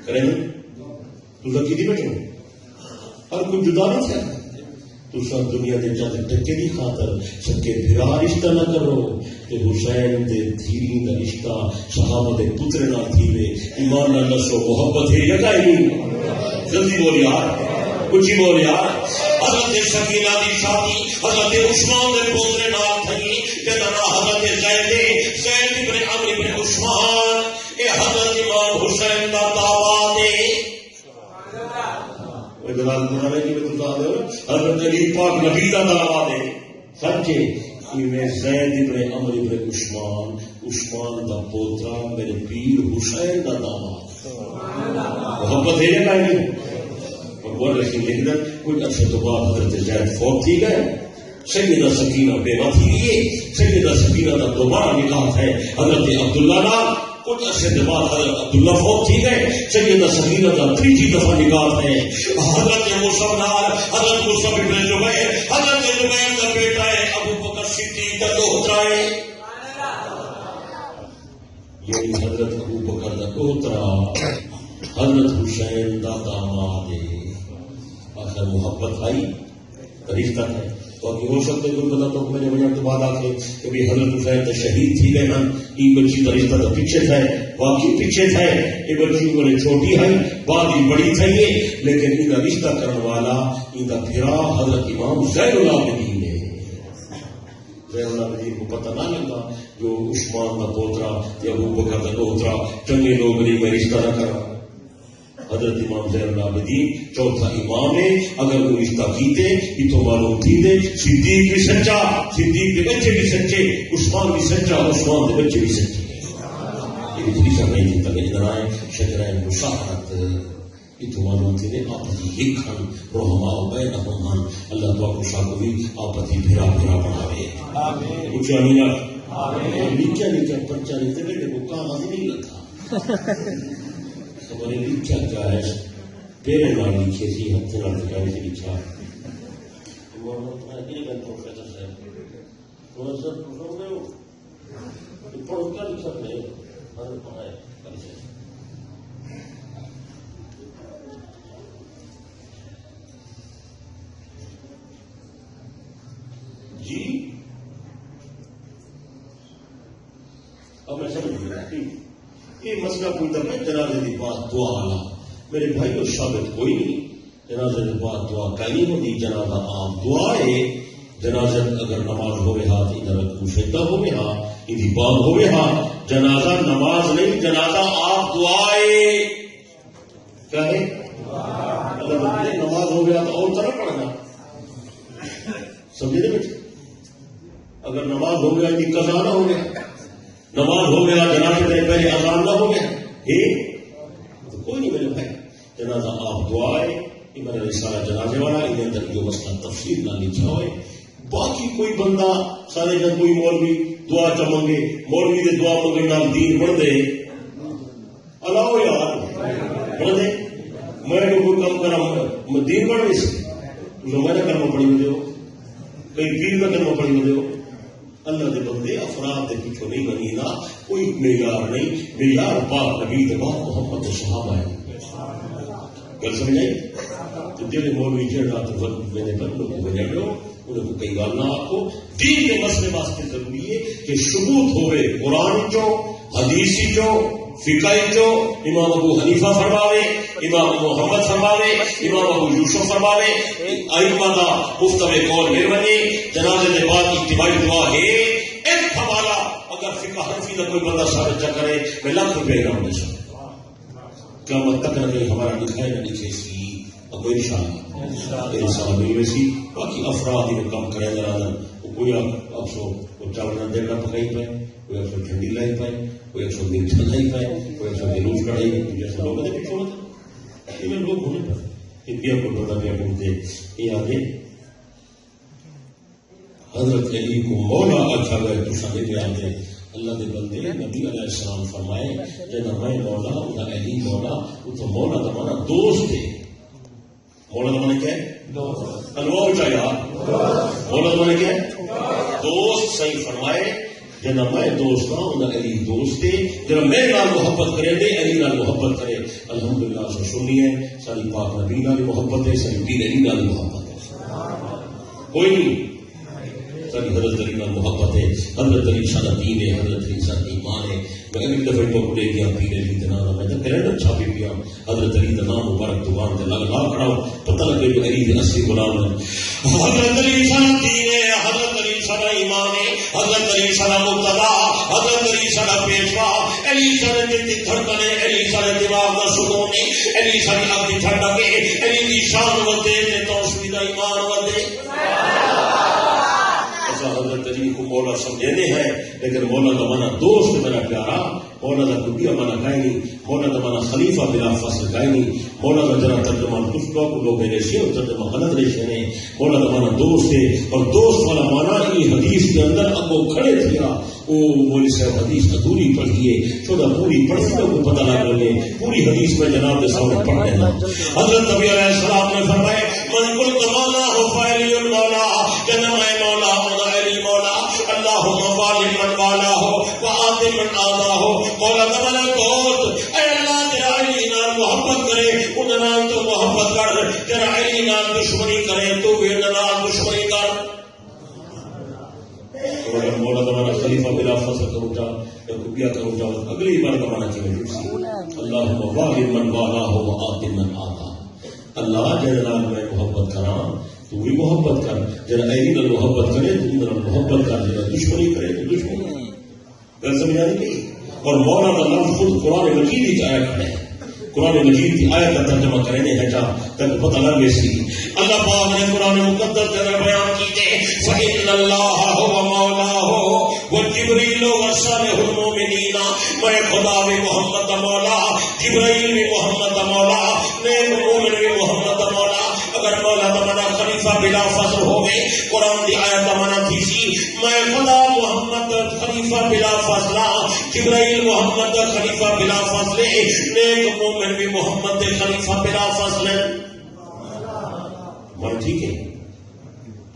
کرے نا تو لکی دی بیٹھو ہر کوئی جدا نہیں تھا تو سب دنیا دے چند ٹکے دی خاطر سکے بھرا رشتہ نہ کرو تے حسین دے دھیری دا رشتہ صحابہ دے پتر نال تھی وے ایمان نال نسو محبت ہے یا نہیں؟ جلدی بول یار، کچھ بول یار۔ حضرت سکینہ دی شادی حضرت عثمان دے پوترے نال تھی جنہاں نام حضرت زید ابن عمرو ابن عثمان، اے حضرت امام حسین دا دعویٰ دے حضرت علی پاک نبی دا دعویٰ دے سچے میں زید ابن عمرو ابن عثمان، عثمان دا پوترا میرے پیر حسین دا دعویٰ محبت ہے یا نہیں؟ اور رسول لکھ دیں کچھ عرصے تو بعد حضرت زید فوت تھی گئے، سیدہ سکینہ بیوہ تھی گئی، سیدہ سکینہ دا دوبارہ نکاح ہے حضرت عبداللہ نال، کچھ عرصے کے بعد حضرت عبداللہ فوت تھی گئے، سیدہ سکینہ دا تیسری دفعہ نکاح ہے حضرت مصعب نال، حضرت مصعب بن زبیر، حضرت زبیر کا بیٹا ہے ابو بکر صدیق کا دوہترا ہے، یعنی حضرت ابو بکر کا دوہترا حضرت حسین دا داماد ہے۔ آخر محبت آئی رشتہ ہے تو ابھی ہو سکتے کوئی بتا تو میرے وجہ کے بعد آ کے کبھی حضرت حسین تو شہید تھی گئے نا یہ بچی کا رشتہ تو پیچھے تھا باقی پیچھے تھا یہ بچی عمر چھوٹی ہے بعد ہی بڑی تھی لیکن ان کا رشتہ کرنے والا ان کا پھرا حضرت امام زین العابدین ہے۔ زین العابدین کو پتہ نہ لگا جو عثمان کا پوترا یا ابو بکر کا پوترا چنگے لوگ نہیں میں رشتہ نہ کرا۔ حضرت امام زین العابدین چوتھا امام ہے، اگر وہ رشتہ کیتے یہ تو معلوم تھی دے صدیق بھی سچا، صدیق کے بچے بھی سچے، عثمان بھی سچا، عثمان کے بچے بھی سچے۔ یہ رشتہ نہیں دیتا کہ ادھر آئے شجرائے مشاہرت یہ تو معلوم تھی دے آپتی ایک ہن رحماء بینہم ہن اللہ تعالیٰ کو شاہ کو بھی آپتی بھیرا بھیرا بناوے۔ اونچا نہیں نیچا نیچا پرچا نہیں تھے وہ کام آدھی نہیں لگا ہمارے لکھا کیا ہے پیرے نال لکھے سی ہاتھ نال لکھائی سے لکھا پروفیسر صاحب تھوڑا سا پڑھو گے ہو پڑھو کیا لکھا ہے پڑھائے جی اب میں سمجھ گیا یہ مسئلہ کوئی دفعہ جنازے کی بات دعا والا میرے بھائی کو ثابت کوئی نہیں، جنازے کی بات دعا کہیں ہوتی، جنازہ عام دعا ہے، جنازہ اگر نماز ہوئے ہاں ادھر سجدہ ہوئے ہاں ادھی بات ہوئے ہاں، جنازہ نماز نہیں جنازہ آپ دعا ہے کیا ہے نماز ہو گیا تو اور طرح پڑھنا سمجھے بیٹھے، اگر نماز ہو گیا ادھی قضا نہ ہو گیا، نماز ہو گیا جنازے سے پہلے اذان نہ ہو گیا تو کوئی نہیں میرے بھائی جنازہ جنازہ آپ دعا ہے یہ میرا رسالہ جنازے والا انہیں اندر جو مسئلہ تفصیل نہ لکھا ہوئے باقی کوئی بندہ سارے جب کوئی مولوی دعا چ منگے مولوی دے دعا منگے نال دین بڑھ دے اللہ یار بڑھ دے میں کوئی کام کرا دین بڑھ نہیں سکتی میں نہ کرنا پڑی ہوتے ہو کئی پیر نہ کرنا پڑی ہوتے ہو اللہ دے بندے افراد دے پیچھو نہیں بنی نا کوئی معیار نہیں معیار پاک نبی دے بعد محمد و صحابہ ہے گل سمجھے تو جڑے مولوی چڑھا تو میں نے بندوں کو بجا لو انہوں کو کئی گل نہ آخو دین کے مسئلے واسطے ضروری ہے کہ ثبوت ہوئے قرآن چو حدیثی چو فقہی چو امام ابو حنیفہ فرماوے امام محمد فرماوے امام ابو یوسف فرماوے ائمہ دا گفتگو قول مہربانی جنازے کے بعد اتباعی دعا ہے ایک حوالہ اگر فقہ حنفی کا کوئی بندہ ثابت چ کرے میں لاکھ روپے انعام دے سکتا قیامت تک نہ کہیں ہمارا لکھا ہے نہ لکھے سی اب انشاءاللہ ملے سی باقی افراد ہی کام کرے جنازہ کوئی افسو چاول نہ دینا پکائی پائے کوئی افسو ٹھنڈی لائی پائے کوئی ایک سو دن چلائی پائے کوئی ایک سو جلوس کڑائی جیسے لوگ پیچھے ہوتے ہیں لوگ ہونے پر انڈیا کو بتا دیا بولتے یہ آگے حضرت علی کو مولا اچھا گئے تو سامنے پہ آتے اللہ دے بندے نبی علیہ السلام فرمائے جنا میں مولا نہ علی مولا وہ تو مولا کا مانا دوست ہے مولا کا مانا کیا ہے انواع چاہیے مولا کا مانا کیا ہے دوست صحیح فرمائے جنا میں دوست ہوں نہ علی دوست ہے جنا میں نال محبت کرے دے علی نال محبت کرے الحمدللہ سے سنی ہے ساری پاک نبی نال محبت ہے ساری پیر علی نال محبت ہے کوئی نہیں ساری حضرت علی نال محبت ہے حضرت علی سارا دین ہے حضرت علی سارا ایمان ہے میں اگلی دفعہ تو لے گیا پیر علی کے نام میں تو کینیڈا چھاپی پیا حضرت علی کا نام مبارک دکان سے لگ لا کھڑا پتہ لگے جو علی کے اصلی غلام ہے حضرت علی سارا دین ہے حضرت علی سارا ایمان ہے حضرت علی سارا مقتدا حضرت علی سارا پیشوا علی سارا دل کی دھڑکن ہے علی سارا دماغ کا سکون ہے علی ساری آپ کی ٹھنڈک ہے علی کی شان ودے توحید ایمان ودے حضرت علی کو مولا سمجھنے ہیں لیکن مولا کا مانا دوست میرا پیارا مولا کا دنیا مانا گائے نہیں مولا کا مانا خلیفہ بلا فصل گائے نہیں مولا کا ذرا ترجمہ کچھ لوگ میرے سے اور ترجمہ غلط رہے ہیں مولا کا مانا دوست ہے اور دوست والا مانا یہ حدیث کے اندر اب وہ کھڑے تھیا وہ مولوی صاحب حدیث ادھوری پڑھیے چھوڑا پوری پڑھنے کو پتہ نہ لگے پوری حدیث میں جناب کے سامنے پڑھ لینا حضرت نبی علیہ السلام نے فرمایا من قلت مولا ہو فعلی المولا کہنا میں مولا مولا اللہم والی من والا ہو وآتی من آدھا ہو مولا تمہارا دوست اے اللہ تیرا علی نال محبت کرے ان نال تو محبت کر تیرا علی نال دشمنی کرے تو بھی ان نال دشمنی کر مولا تمہارا خلیفہ بلا فصل کرو جا یا کبیا کرو جا اگلی بار تمہارا چاہیے اللہم والی من والا ہو وآتی من آدھا اللہ جل نال میں محبت کرا تو بھی محبت کر جرا علی نال محبت کرے تو میرا محبت کر جرا دشمنی کرے تو دشمنی گل سمجھانی نہیں اور مولا کا لفظ خود قرآن مجید کی آیت ہے قرآن مجید کی آیت کا ترجمہ کرنے ہے جا تک پتہ لگے سی اللہ پاک نے قرآن مقدس کے اندر بیان کیتے فإن اللہ هو مولاہ وجبریل وصالح المؤمنین میں خدا بھی محمد مولا جبرائیل بھی محمد مولا نیک مومن بھی محمد مولا اگر مولا تمہارا خلیفہ بلا فضل ہو گئے قرآن کی آیت تمہارا تھی سی میں خدا محمد خلیفہ بلا فضلہ جبرائیل محمد خلیفہ بلا فضل نیک مومن بھی محمد خلیفہ بلا فضل من ٹھیک ہے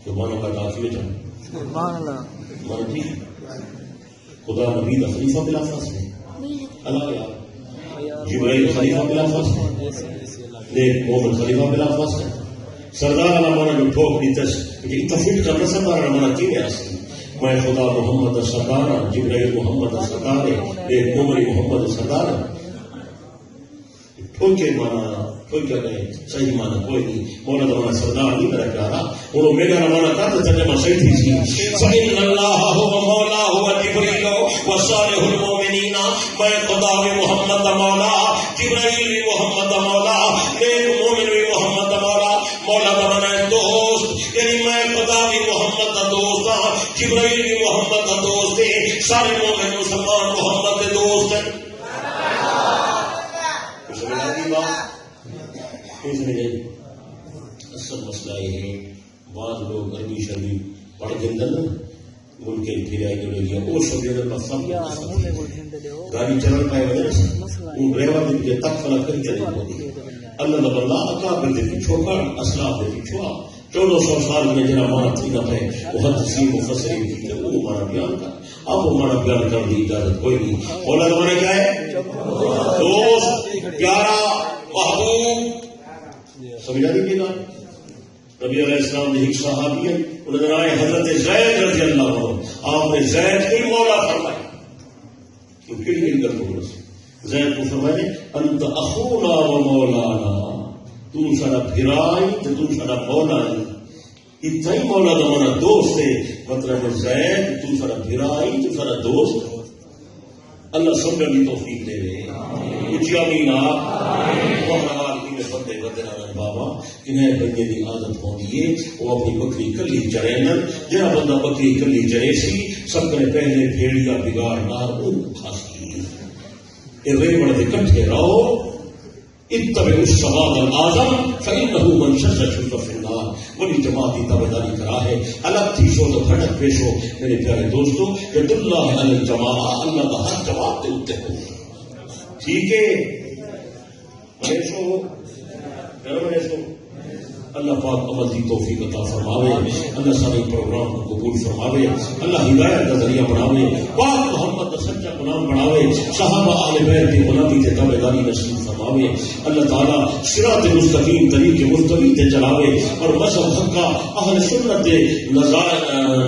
زبانوں کا کافی جان من ٹھیک خدا نبی کا خلیفہ بلا فضل ہے اللہ یار جبرائیل خلیفہ بلا فضل ہے نیک مومن خلیفہ بلا فضل ہے سردار علمانا جو ٹھوک دیتس کہ اتنا فٹ کرنا سردار علمانا کی میں آسی میں خدا محمد سردار جبرائیل محمد سردار ایک مومنی محمد سردار ٹھوکے مانا ٹھوکے گئے صحیح مانا کوئی نہیں مولا دمانا سردار نہیں میرا پیارا انہوں میرا علمانا کہتا ترجمہ صحیح تھی سی فَإِنَّ اللَّهَ هُوَ مَوْلَاهُ وَجِبْرِيلُ وَصَالِحُ الْمُؤْمِنِينَ میں خدا بھی محمد مولا جبرائیل بھی محمد مولا ایک مومن بھی محمد مولا مولا تمہارا دوست یعنی میں خدا بھی محمد کا دوست ہاں جبرائیل بھی محمد کا دوست ہے سارے مومن مسلمان محمد کے دوست ہیں اصل مسئلہ یہ ہے بعض لوگ عربی شربی پڑھ کے اندر ملک پھر آئی گیا وہ سب گاڑی چلن پائے وجہ سے ڈرائیور کے تک فلا کر کے اللہ کا بندہ اکابر دے پیچھو کر اسلاف دے پیچھو 1400 سال میں جنا مانا تھی نہ پہ وہ حدیثی مفسرین تھی وہ مانا بیان کر اب وہ مانا بیان کر دی اجازت کوئی نہیں اولاد مانا کیا ہے دوست پیارا محبوب سمجھا دیجیے گا نبی علیہ السلام نے ایک صحابی ہے انہوں نے آئے حضرت زید رضی اللہ عنہ آپ نے زید کو مولا فرمایا تو کیڑی گل بول زید کو فرمائے انت اخونا و مولانا تو سارا بھرائی تو سارا مولا ہے اتنا ہی مولا دا مانا دوست ہے مطلب زید تو سارا بھرائی تو سارا دوست اللہ سمجھنے کی توفیق دے رہے کچھ امین آپ بندے بدے بابا کنہیں بندے کی عادت ہوتی ہے وہ اپنی بکری کلی چرے جہاں بندہ بکری کلی چرے سی سب نے پہلے بھیڑیا بگاڑ نار ان خاص کی ریوڑ کے کٹھے رہو اتبعوا الصراط الاعظم فانه من شد شد في النار بڑی جماعتی تابعداری کرا ہے الگ تھی سو تو بھٹک پیشو میرے پیارے دوستو ید اللہ علی الجماعہ اللہ کا ہر جماعت کے اوپر ہو ٹھیک ہے اللہ پاک عمل کی توفیق عطا فرماوے اللہ سارے پروگرام کو قبول فرماوے اللہ ہدایت کا ذریعہ بناوے پاک محمد کا سچا غلام بناوے صحابہ آل بیت کی غلامی تے تابعداری نصیب فرماوے اللہ تعالی صراط مستقیم طریق مستوی تے چلاوے اور مذہب حق کا اہل سنت کے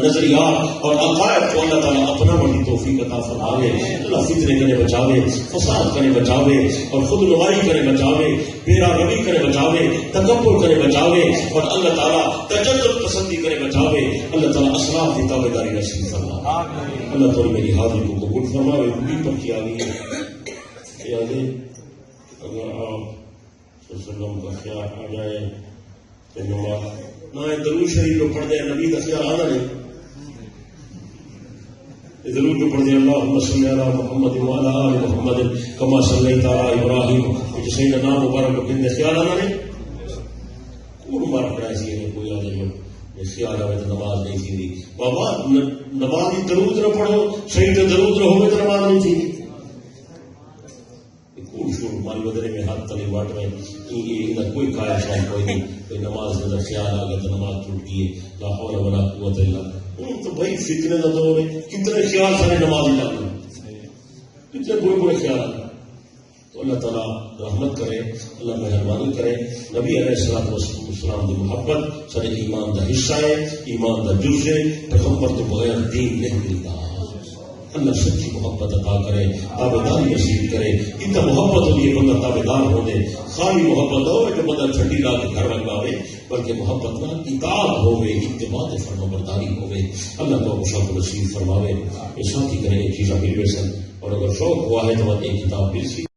نظریات اور عقائد کو اللہ تعالی اپنا بڑی توفیق عطا فرماوے اللہ فتنے کرے بچاوے فساد کرے بچاوے اور خود نمائی کرے بچاوے پیرا روی کرے بچاوے تکبر کرے بچاوے اور اللہ تعالیٰ تجدد پسندی کرے بچاوے اللہ تعالیٰ اسلاف کی تابعداری نصیب فرما اللہ تعالیٰ میری حاضری کو قبول فرماوے بھی پر کیا گئی ہے اگر آپ وسلم کا خیال آ جائے تو نماز نہ درود شریف کو پڑھ دیں نبی کا خیال آنا نہیں ضرور جو پڑھ دیں اللہم صلی علی محمد وعلی آل محمد کما صلیت علی ابراہیم جسے نام مبارک کو خیال آنا نہیں مبارک پڑھائی سی کوئی آ جائے خیال آئے تو نماز نہیں تھی بابا نماز کی درود نہ پڑھو صحیح تو درود نہ ہوگی تو نماز نہیں تھی مال بدرے میں ہاتھ تلی واٹ میں کوئی کایا شاید کوئی نہیں کوئی نماز کا خیال آ گیا تو نماز ٹوٹ گئی لا حول ولا قوت الا باللہ تو بھائی فتنے کا دور ہے کتنے خیال سارے نماز لگ گئے کتنے برے برے خیال تو اللہ تعالیٰ رحمت کرے اللہ مہربانی کرے نبی علیہ السلام کی محبت سارے ایمان کا حصہ ہے ایمان کا جز ہے پیغمبر تو بغیر دین نہیں ملتا اللہ سچی محبت عطا کرے تابعداری نصیب کرے اتنا محبت ہوگی بندہ تابعدار ہو دے خالی محبت ہو کہ بندہ چھٹی لا کے گھر لگاوے بلکہ محبت نہ اطاعت ہوئے اتباع فرمانبرداری ہوئے اللہ کو شوق نصیب فرماوے یہ ساتھی کریں ایک چیز ملوے سن اور اگر شوق ہوا ہے تو ایک کتاب مل سی